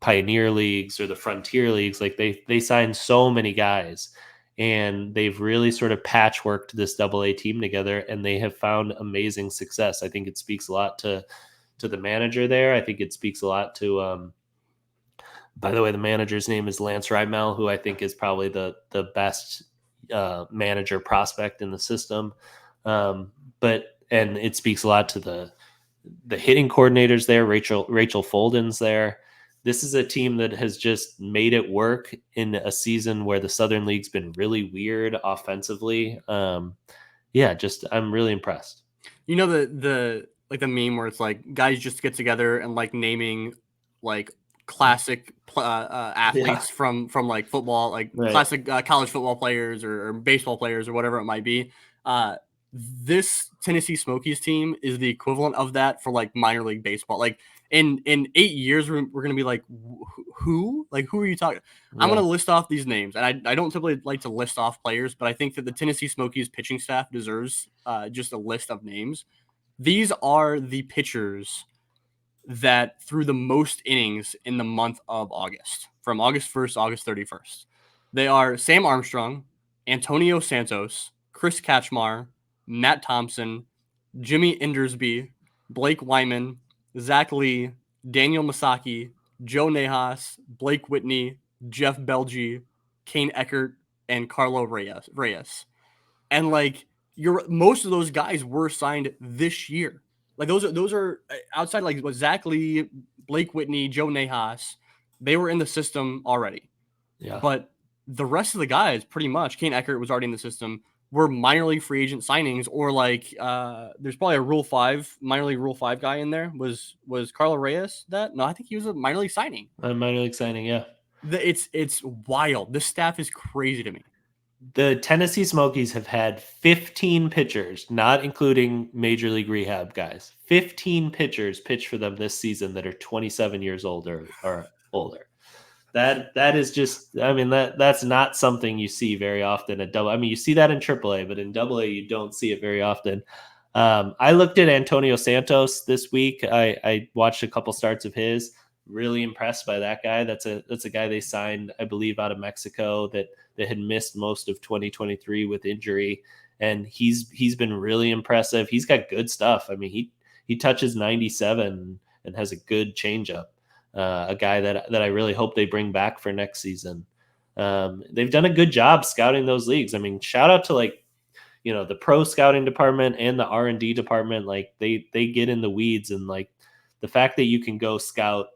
Pioneer leagues or the Frontier leagues. Like they signed so many guys, and they've really sort of patchworked this AA team together, and they have found amazing success. I think it speaks a lot to the manager there. I think it speaks a lot to by the way, the manager's name is Lance Rymel, who I think is probably the best manager prospect in the system. And it speaks a lot to the hitting coordinators there. Rachel Folden's there. This is a team that has just made it work in a season where the Southern League's been really weird offensively. I'm really impressed. The the meme where it's like guys just get together and like naming like classic athletes from like football, like Right. classic college football players or baseball players or whatever it might be. This Tennessee Smokies team is the equivalent of that for like minor league baseball. Like in 8 years, we're gonna be like, who are you talking? I'm gonna list off these names, and I don't typically like to list off players, but I think that the Tennessee Smokies pitching staff deserves just a list of names. These are the pitchers that threw the most innings in the month of August, from August 1st, August 31st. They are Sam Armstrong, Antonio Santos, Chris Katchmar, Matt Thompson, Jimmy Indersby, Blake Wyman, Zach Lee, Daniel Masaki, Joe Nahas, Blake Whitney, Jeff Belgie, Kane Eckert, and Carlo Reyes. And like most of those guys were signed this year. Like those are outside like what Zach Lee, Blake Whitney, Joe Nahas, they were in the system already. Yeah. But the rest of the guys, pretty much, Kane Eckert was already in the system, were minor league free agent signings, or like there's probably a minor league Rule 5 guy in there. Was Carlo Reyes that? No, I think he was a minor league signing. A minor league signing, yeah. It's wild. This staff is crazy to me. The Tennessee Smokies have had 15 pitchers, not including major league rehab guys. 15 pitchers pitch for them this season that are 27 years old or older. That is just, I mean, that's not something you see very often at double. I mean, you see that in AAA, but in AA you don't see it very often. I looked at Antonio Santos this week. I watched a couple starts of his. Really impressed by that guy. That's a guy they signed, I believe, out of Mexico that had missed most of 2023 with injury, and he's been really impressive. He's got good stuff. I mean, he touches 97 and has a good changeup. A guy that I really hope they bring back for next season. They've done a good job scouting those leagues. I mean, shout out to the pro scouting department and the R&D department. Like they get in the weeds, and like the fact that you can go scout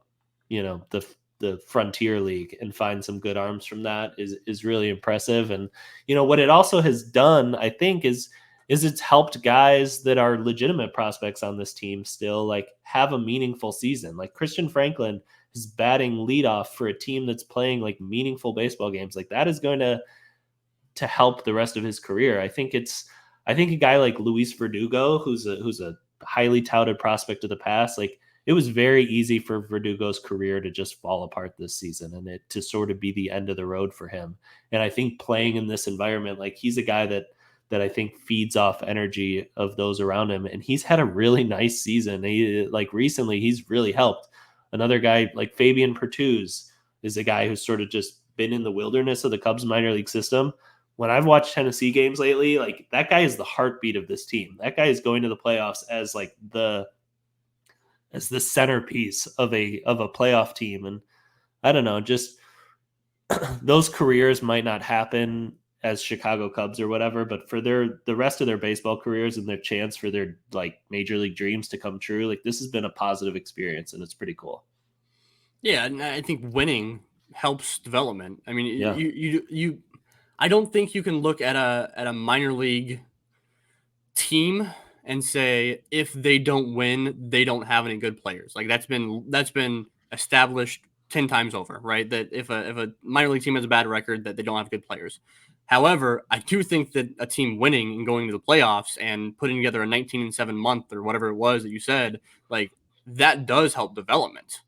the Frontier League and find some good arms from that is really impressive. And what it also has done, I think, is it's helped guys that are legitimate prospects on this team still like have a meaningful season. Like Christian Franklin is batting leadoff for a team that's playing like meaningful baseball games. Like that is going to help the rest of his career. I think a guy like Luis Verdugo, who's a highly touted prospect of the past, like it was very easy for Verdugo's career to just fall apart this season and it to sort of be the end of the road for him. And I think playing in this environment, like he's a guy that that I think feeds off energy of those around him. And he's had a really nice season. Recently, he's really helped. Another guy like Fabian Pertuz is a guy who's sort of just been in the wilderness of the Cubs minor league system. When I've watched Tennessee games lately, like that guy is the heartbeat of this team. That guy is going to the playoffs as like the centerpiece of a playoff team. And I don't know, just those careers might not happen as Chicago Cubs or whatever, but for the rest of their baseball careers and their chance for their like major league dreams to come true, like this has been a positive experience and it's pretty cool. Yeah, and I think winning helps development. I mean, Yeah. you I don't think you can look at a minor league team and say if they don't win, they don't have any good players. Like that's been established 10 times over, right? That if a minor league team has a bad record, that they don't have good players. However, I do think that a team winning and going to the playoffs and putting together a 19-7 month or whatever it was that you said, like that does help development.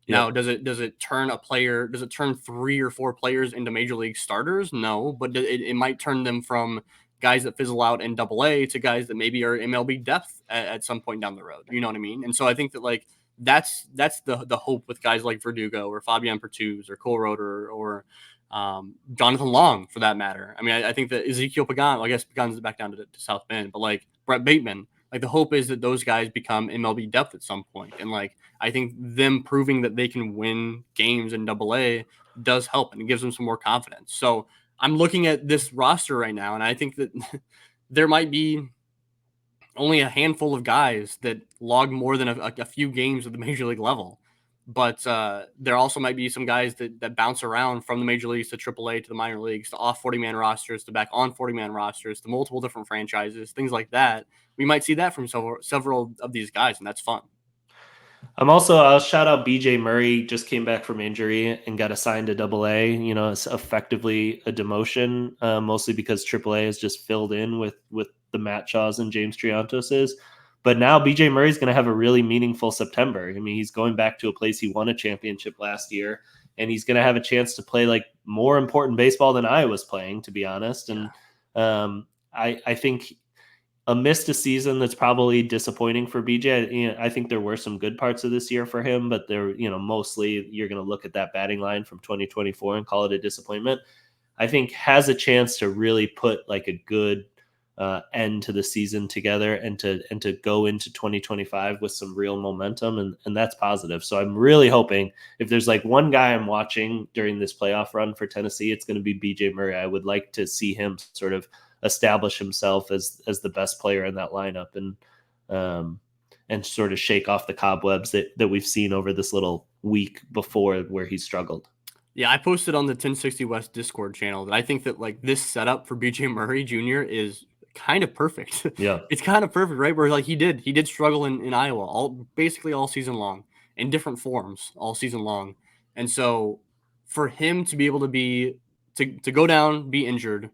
Now, Yep. does it turn a player? Does it turn 3 or 4 players into major league starters? No, but it might turn them from guys that fizzle out in Double A to guys that maybe are MLB depth at some point down the road. You know what I mean? And so I think that like that's the hope with guys like Verdugo or Fabian Pertuz or Cole Roeder or Jonathan Long for that matter. I mean, I think that Ezekiel Pagan, I guess Pagan's back down to South Bend, but like Brett Bateman, like the hope is that those guys become MLB depth at some point. And like I think them proving that they can win games in Double A does help and it gives them some more confidence. So I'm looking at this roster right now, and I think that there might be only a handful of guys that log more than a few games at the major league level. But there also might be some guys that bounce around from the major leagues to AAA to the minor leagues to off 40-man rosters to back on 40-man rosters to multiple different franchises, things like that. We might see that from several of these guys, and that's fun. I'll shout out BJ Murray, just came back from injury and got assigned to Double A. You know, it's effectively a demotion, mostly because AAA has just filled in with the Matt Shaws and James Triantos. But now BJ Murray is going to have a really meaningful September. I mean, he's going back to a place he won a championship last year, and he's going to have a chance to play like more important baseball than I was playing, to be honest. And I think amidst a season that's probably disappointing for BJ, I think there were some good parts of this year for him, but mostly you're going to look at that batting line from 2024 and call it a disappointment. I think has a chance to really put like a good end to the season together and to go into 2025 with some real momentum. And that's positive. So I'm really hoping if there's like one guy I'm watching during this playoff run for Tennessee, it's going to be BJ Murray. I would like to see him sort of establish himself as the best player in that lineup and sort of shake off the cobwebs that we've seen over this little week before where he struggled. Yeah, I posted on the 1060 West Discord channel that I think that like this setup for BJ Murray Jr. is kind of perfect. Yeah. It's kind of perfect, right? Where like he did struggle in Iowa basically all season long in different forms all season long. And so for him to be able to go down, be injured,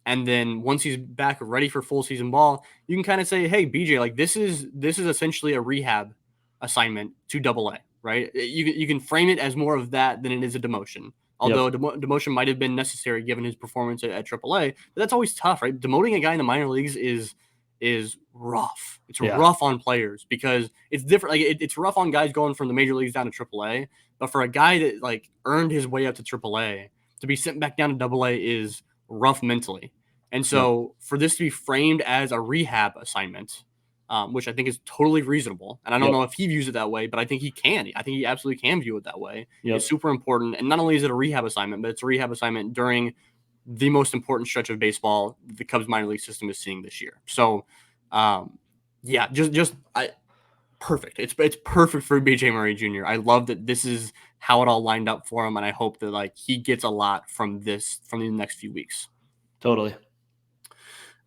and then once he's back ready for full season ball, you can kind of say, hey, BJ, like this is essentially a rehab assignment to Double A, right? You can frame it as more of that than it is a demotion. Although demotion might have been necessary given his performance at AAA, but that's always tough, right? Demoting a guy in the minor leagues is rough. It's rough on players because it's different. Like it's rough on guys going from the major leagues down to AAA, but for a guy that like earned his way up to AAA to be sent back down to AA is rough mentally. And so for this to be framed as a rehab assignment, which I think is totally reasonable, and I don't know if he views it that way, but I think he can. I think he absolutely can view it that way. It's super important. And not only is it a rehab assignment, but it's a rehab assignment during the most important stretch of baseball the Cubs minor league system is seeing this year. So, perfect. It's perfect for BJ Murray Jr. I love that this is how it all lined up for him, and I hope that like he gets a lot from the next few weeks. Totally.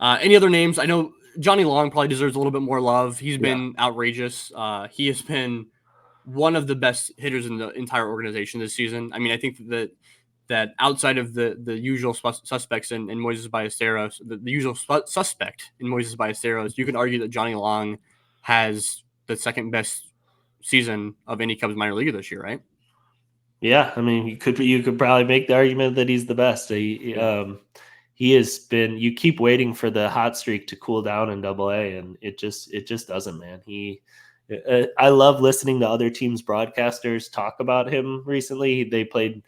Any other names? I know Johnny Long probably deserves a little bit more love. He's been outrageous. He has been one of the best hitters in the entire organization this season. I mean, I think that outside of the usual suspects in Moises Ballesteros, the usual suspect in Moises Ballesteros, you can argue that Johnny Long has the second best season of any Cubs minor leaguer this year, right? Yeah, I mean, you could probably make the argument that he's the best. he has been. You keep waiting for the hot streak to cool down in AA, and it just doesn't, man. I love listening to other teams' broadcasters talk about him recently. They played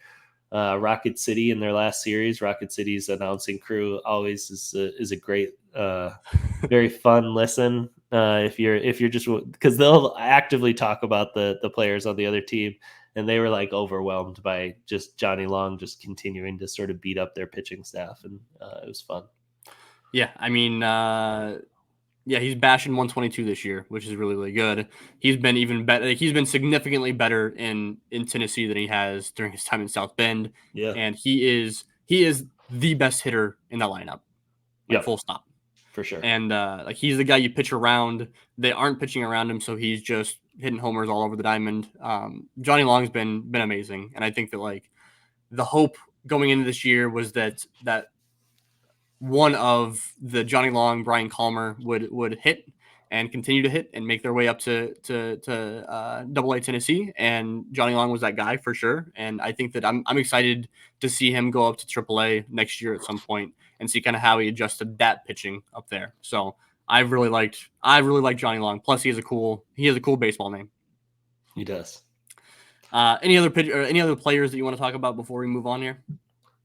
Rocket City in their last series. Rocket City's announcing crew always is a great, very fun listen. If you're just, because they'll actively talk about the players on the other team, and they were like overwhelmed by just Johnny Long just continuing to sort of beat up their pitching staff, and it was fun. Yeah, I mean, yeah, he's bashing 122 this year, which is really, really good. He's been even better. He's been significantly better in Tennessee than he has during his time in South Bend. Yeah, And he is the best hitter in that lineup, like yep, full stop. for sure. And like he's the guy you pitch around. They aren't pitching around him, so he's just hitting homers all over the diamond. Johnny Long's been amazing, and I think that like the hope going into this year was that one of the Johnny Long, Brian Calmer would hit and continue to hit and make their way up to AA Tennessee. And Johnny Long was that guy for sure. And I think that I'm excited to see him go up to AAA next year at some point and see kind of how he adjusted that pitching up there. So I really liked Johnny Long. Plus he has a cool baseball name. He does. Any other players that you want to talk about before we move on here?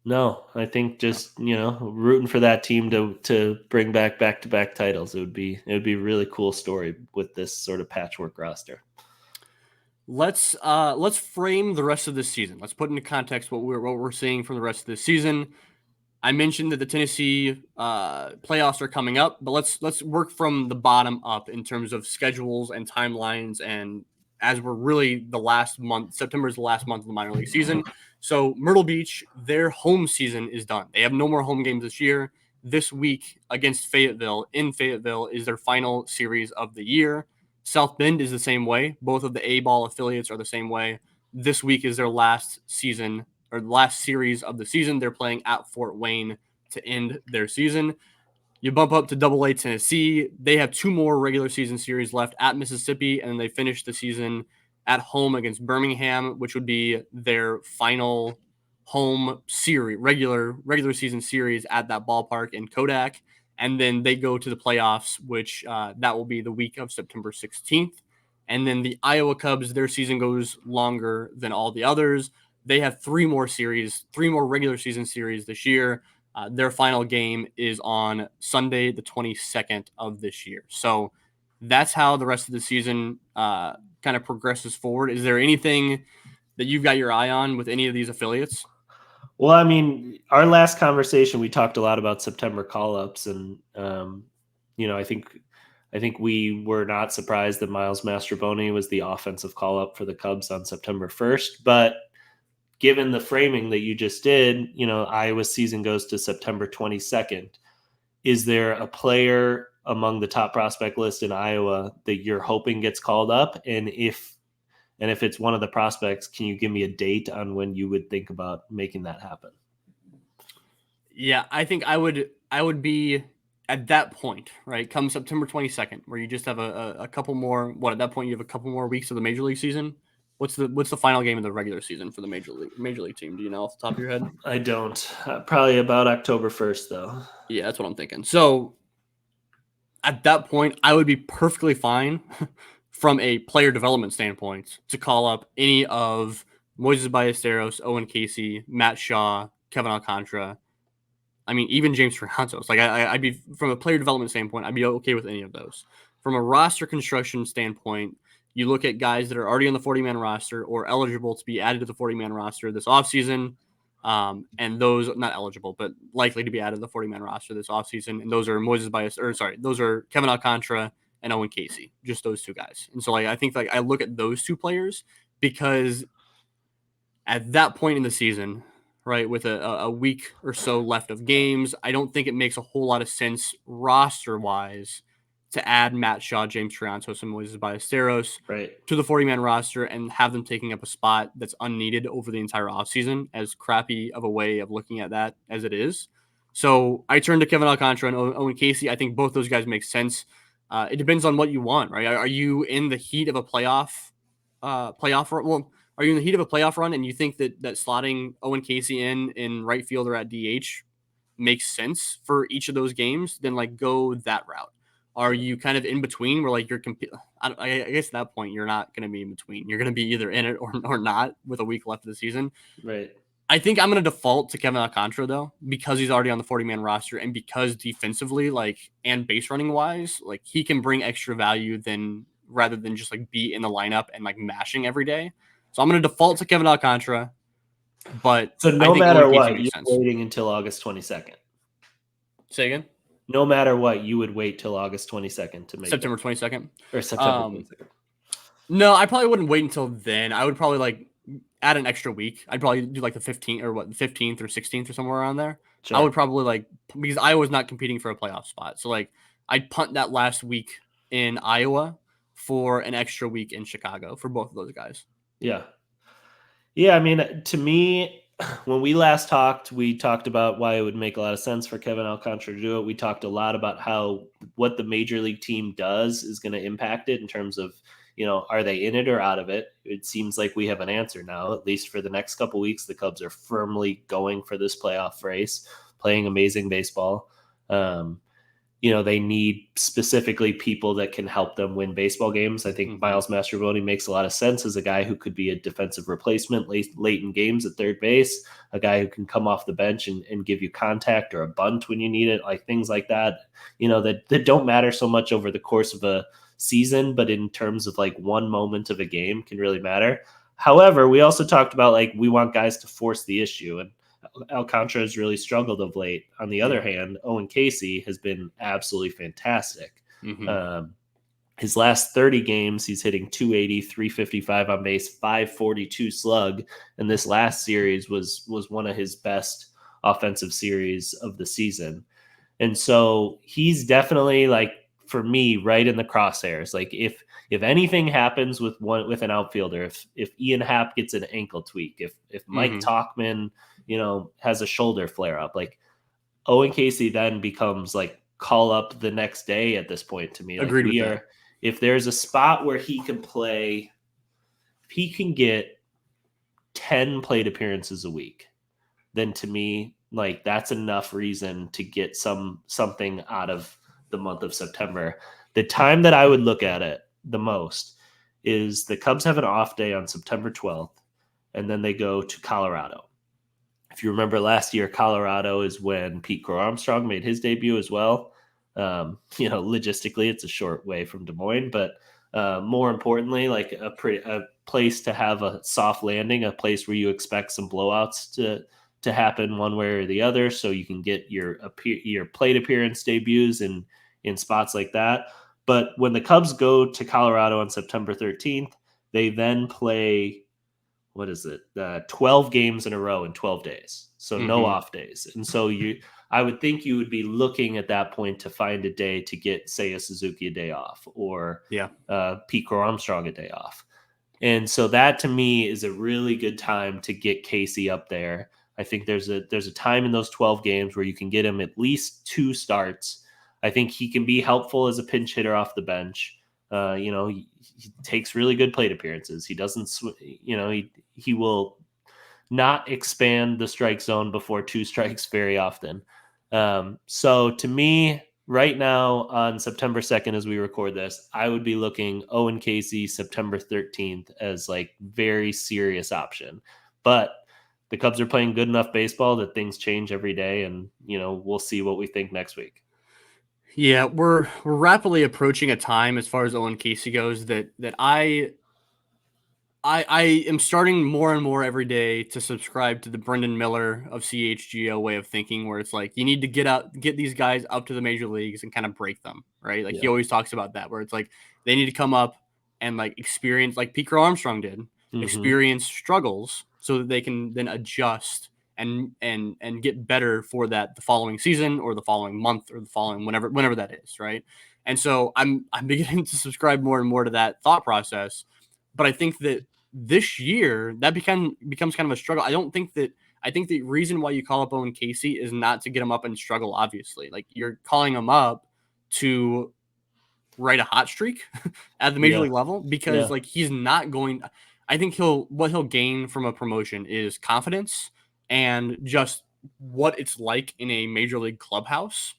No, I think just rooting for that team to bring back back-to-back titles. It would be a really cool story with this sort of patchwork roster. Let's frame the rest of this season. Let's put into context what we're seeing from the rest of this season. I mentioned that the Tennessee playoffs are coming up, but let's work from the bottom up in terms of schedules and timelines. And as we're really the last month, September is the last month of the minor league season. So Myrtle Beach, their home season is done. They have no more home games this year. This week against Fayetteville in Fayetteville is their final series of the year. South Bend is the same way. Both of the A-ball affiliates are the same way. This week is their last season or the last series of the season. They're playing at Fort Wayne to end their season. You bump up to AA Tennessee. They have 2 more regular season series left at Mississippi, and then they finish the season at home against Birmingham, which would be their final home series, regular season series at that ballpark in Kodak. And then they go to the playoffs, which that will be the week of September 16th. And then the Iowa Cubs, their season goes longer than all the others. They have 3 more regular season series this year. Their final game is on Sunday, the 22nd of this year. So that's how the rest of the season kind of progresses forward. Is there anything that you've got your eye on with any of these affiliates? Well, I mean, our last conversation, we talked a lot about September call-ups, and I think we were not surprised that Miles Mastrobuoni was the offensive call-up for the Cubs on September 1st, but given the framing that you just did, Iowa's season goes to September 22nd. Is there a player among the top prospect list in Iowa that you're hoping gets called up? And if it's one of the prospects, can you give me a date on when you would think about making that happen? Yeah, I think I would be at that point, right? Come September 22nd, where you just have a couple more. At that point you have a couple more weeks of the major league season. What's the final game of the regular season for the major league team? Do you know off the top of your head? I don't. Probably about October 1st, though. Yeah, that's what I'm thinking. So at that point, I would be perfectly fine from a player development standpoint to call up any of Moises Ballesteros, Owen Casey, Matt Shaw, Kevin Alcantara. I mean, even James Triantos. Like I'd be, from a player development standpoint, I'd be okay with any of those. From a roster construction standpoint, you look at guys that are already on the 40-man roster or eligible to be added to the 40-man roster this offseason. And those not eligible, but likely to be added to the 40-man roster this offseason. And those are those are Kevin Alcantara and Owen Casey, just those 2 guys. And so I think I look at those 2 players because at that point in the season, right, with a week or so left of games, I don't think it makes a whole lot of sense roster-wise to add Matt Shaw, James Triantos, and Moises Ballesteros to the 40-man roster and have them taking up a spot that's unneeded over the entire offseason, as crappy of a way of looking at that as it is. So I turn to Kevin Alcantara and Owen Casey. I think both those guys make sense. It depends on what you want, right? Are you in the heat of a playoff? Well, are you in the heat of a playoff run and you think that slotting Owen Casey in right field or at DH makes sense for each of those games, then like go that route. Are you kind of in between where like I guess at that point you're not going to be in between. You're going to be either in it or not with a week left of the season. Right. I think I'm going to default to Kevin Alcantara though, because he's already on the 40-man roster and because defensively, like, and base running wise, like he can bring extra value rather than just like be in the lineup and like mashing every day. So I'm going to default to Kevin Alcantara, but So I no think matter Owen Casey what, makes you're sense. waiting until August 22nd. Say again? No matter what, you would wait till August 22nd to make September 22nd. or September 22nd. No, I probably wouldn't wait until then. I would probably like add an extra week. I'd probably do like the 15th or the 15th or 16th or somewhere around there. Sure. I would probably like, because Iowa's not competing for a playoff spot. So like I'd punt that last week in Iowa for an extra week in Chicago for both of those guys. Yeah. Yeah, I mean, to me, when we last talked, we talked about why it would make a lot of sense for Kevin Alcantara to do it. We talked a lot about how what the major league team does is going to impact it in terms of, are they in it or out of it? It seems like we have an answer now, at least for the next couple weeks. The Cubs are firmly going for this playoff race, playing amazing baseball. They need specifically people that can help them win baseball games. I think Miles Mastrobuoni makes a lot of sense as a guy who could be a defensive replacement late in games at third base, a guy who can come off the bench and give you contact or a bunt when you need it, like things like that, that don't matter so much over the course of a season, but in terms of like one moment of a game can really matter. However, we also talked about like we want guys to force the issue, and Alcantara has really struggled of late. On the other hand, Owen Casey has been absolutely fantastic. His last 30 games, he's hitting 280, 355 on base, 542 slug. And this last series was one of his best offensive series of the season. And so he's definitely, like, for me, right in the crosshairs. Like if anything happens with an outfielder, if Ian Happ gets an ankle tweak, if Mike Tauchman, has a shoulder flare up, like Owen Casey then becomes like call up the next day at this point to me. Like Agreed with that. If there's a spot where he can play, if he can get 10 plate appearances a week, then to me, like that's enough reason to get something out of the month of September. The time that I would look at it the most is the Cubs have an off day on September 12th, and then they go to Colorado. If you remember last year, Colorado is when Pete Crow-Armstrong made his debut as well. Logistically, it's a short way from Des Moines, but more importantly, like a place to have a soft landing, a place where you expect some blowouts to happen one way or the other, so you can get your plate appearance debuts in spots like that. But when the Cubs go to Colorado on September 13th, they then play, 12 games in a row in 12 days. So no off days. And so I would think you would be looking at that point to find a day to get, say, a Suzuki a day off, or Pete Crow-Armstrong a day off. And so that to me is a really good time to get Casey up there. I think there's a time in those 12 games where you can get him at least 2 starts. I think he can be helpful as a pinch hitter off the bench. He takes really good plate appearances. He doesn't, he will not expand the strike zone before 2 strikes very often. So to me, right now on September 2nd, as we record this, I would be looking Owen Casey September 13th as like very serious option. But the Cubs are playing good enough baseball that things change every day, and we'll see what we think next week. Yeah, we're rapidly approaching a time as far as Owen Casey goes that I am starting more and more every day to subscribe to the Brendan Miller of CHGO way of thinking, where it's like you need to get these guys up to the major leagues and kind of break them, right? Like he always talks about that, where it's like they need to come up and like experience, like Pete Crow-Armstrong did, experience struggles so that they can then adjust and get better for that the following season or the following month or the following whenever that is, right? And so I'm beginning to subscribe more and more to that thought process. But I think that this year that becomes kind of a struggle. I think the reason why you call up Owen Casey is not to get him up and struggle, obviously. Like you're calling him up to write a hot streak at the major league level, because like he's not going. I think he'll gain from a promotion is confidence and just what it's like in a major league clubhouse,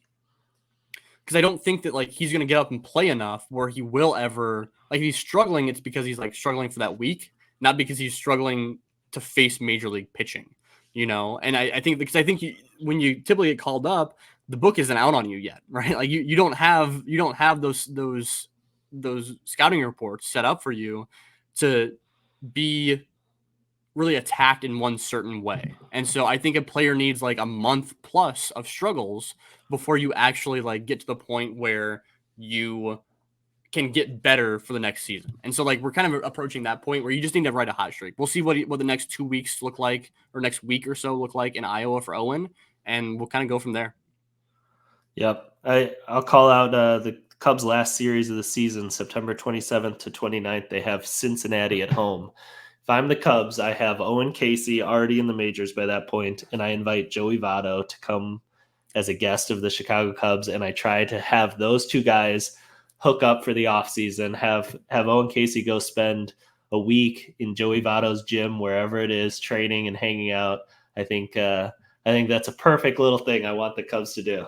because I don't think that like he's going to get up and play enough where he will ever, like, if he's struggling, it's because he's like struggling for that week, not because he's struggling to face major league pitching, And I think because I think when you typically get called up, the book isn't out on you yet, right? Like you don't have those scouting reports set up for you to be really attacked in one certain way. And so I think a player needs like a month plus of struggles before you actually like get to the point where you can get better for the next season. And so like we're kind of approaching that point where you just need to ride a hot streak. We'll see what the next 2 weeks look like, or next week or so look like in Iowa for Owen, and we'll kind of go from there. Yep. I'll call out the Cubs' last series of the season, September 27th to 29th. They have Cincinnati at home. If I'm the Cubs, I have Owen Casey already in the majors by that point, and I invite Joey Votto to come as a guest of the Chicago Cubs, and I try to have those two guys hook up for the offseason, have Owen Casey go spend a week in Joey Votto's gym, wherever it is, training and hanging out. I think that's a perfect little thing I want the Cubs to do.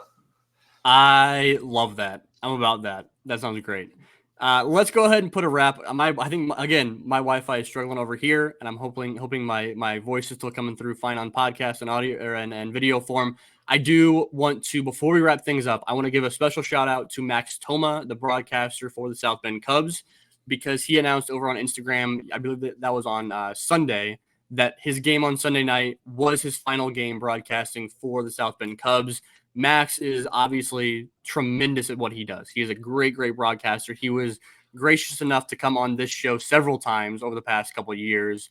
I love that. I'm about that. That sounds great. Let's go ahead and put a wrap. I think again, my Wi-Fi is struggling over here, and I'm hoping my voice is still coming through fine on podcast and audio and video form. I do want to, before we wrap things up, I want to give a special shout out to Max Toma, the broadcaster for the South Bend Cubs, because he announced over on Instagram, I believe that was on Sunday, that his game on Sunday night was his final game broadcasting for the South Bend Cubs. Max is obviously tremendous at what he does. He is a great, great broadcaster. He was gracious enough to come on this show several times over the past couple of years.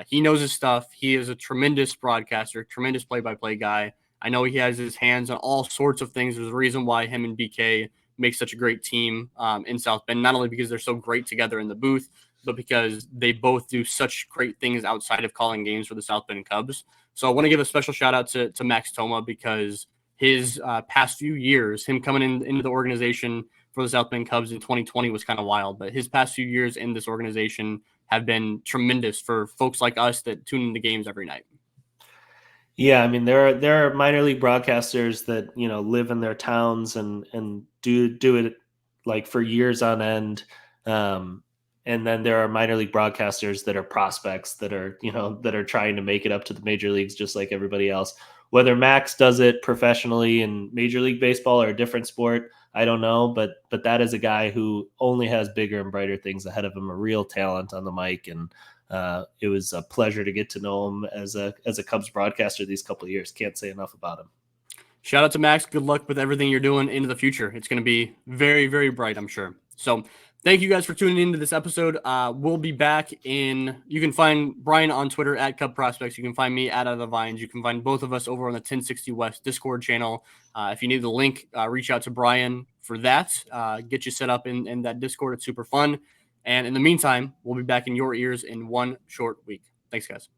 He knows his stuff. He is a tremendous broadcaster, tremendous play-by-play guy. I know he has his hands on all sorts of things. There's a reason why him and BK make such a great team in South Bend, not only because they're so great together in the booth, but because they both do such great things outside of calling games for the South Bend Cubs. So I want to give a special shout out to Max Toma, because his past few years, him coming into the organization for the South Bend Cubs in 2020 was kind of wild, but his past few years in this organization have been tremendous for folks like us that tune into games every night. Yeah, I mean there are minor league broadcasters that live in their towns and do it like for years on end, and then there are minor league broadcasters that are prospects that are trying to make it up to the major leagues just like everybody else. Whether Max does it professionally in Major League Baseball or a different sport, I don't know, but that is a guy who only has bigger and brighter things ahead of him, a real talent on the mic, and it was a pleasure to get to know him as a Cubs broadcaster these couple of years. Can't say enough about him. Shout out to Max. Good luck with everything you're doing into the future. It's going to be very, very bright, I'm sure. So thank you guys for tuning into this episode. We'll be back you can find Bryan on Twitter at Cub Prospects. You can find me at Out of the Vines. You can find both of us over on the 1060 West Discord channel. If you need the link, reach out to Bryan for that. Get you set up in that Discord. It's super fun. And in the meantime, we'll be back in your ears in one short week. Thanks, guys.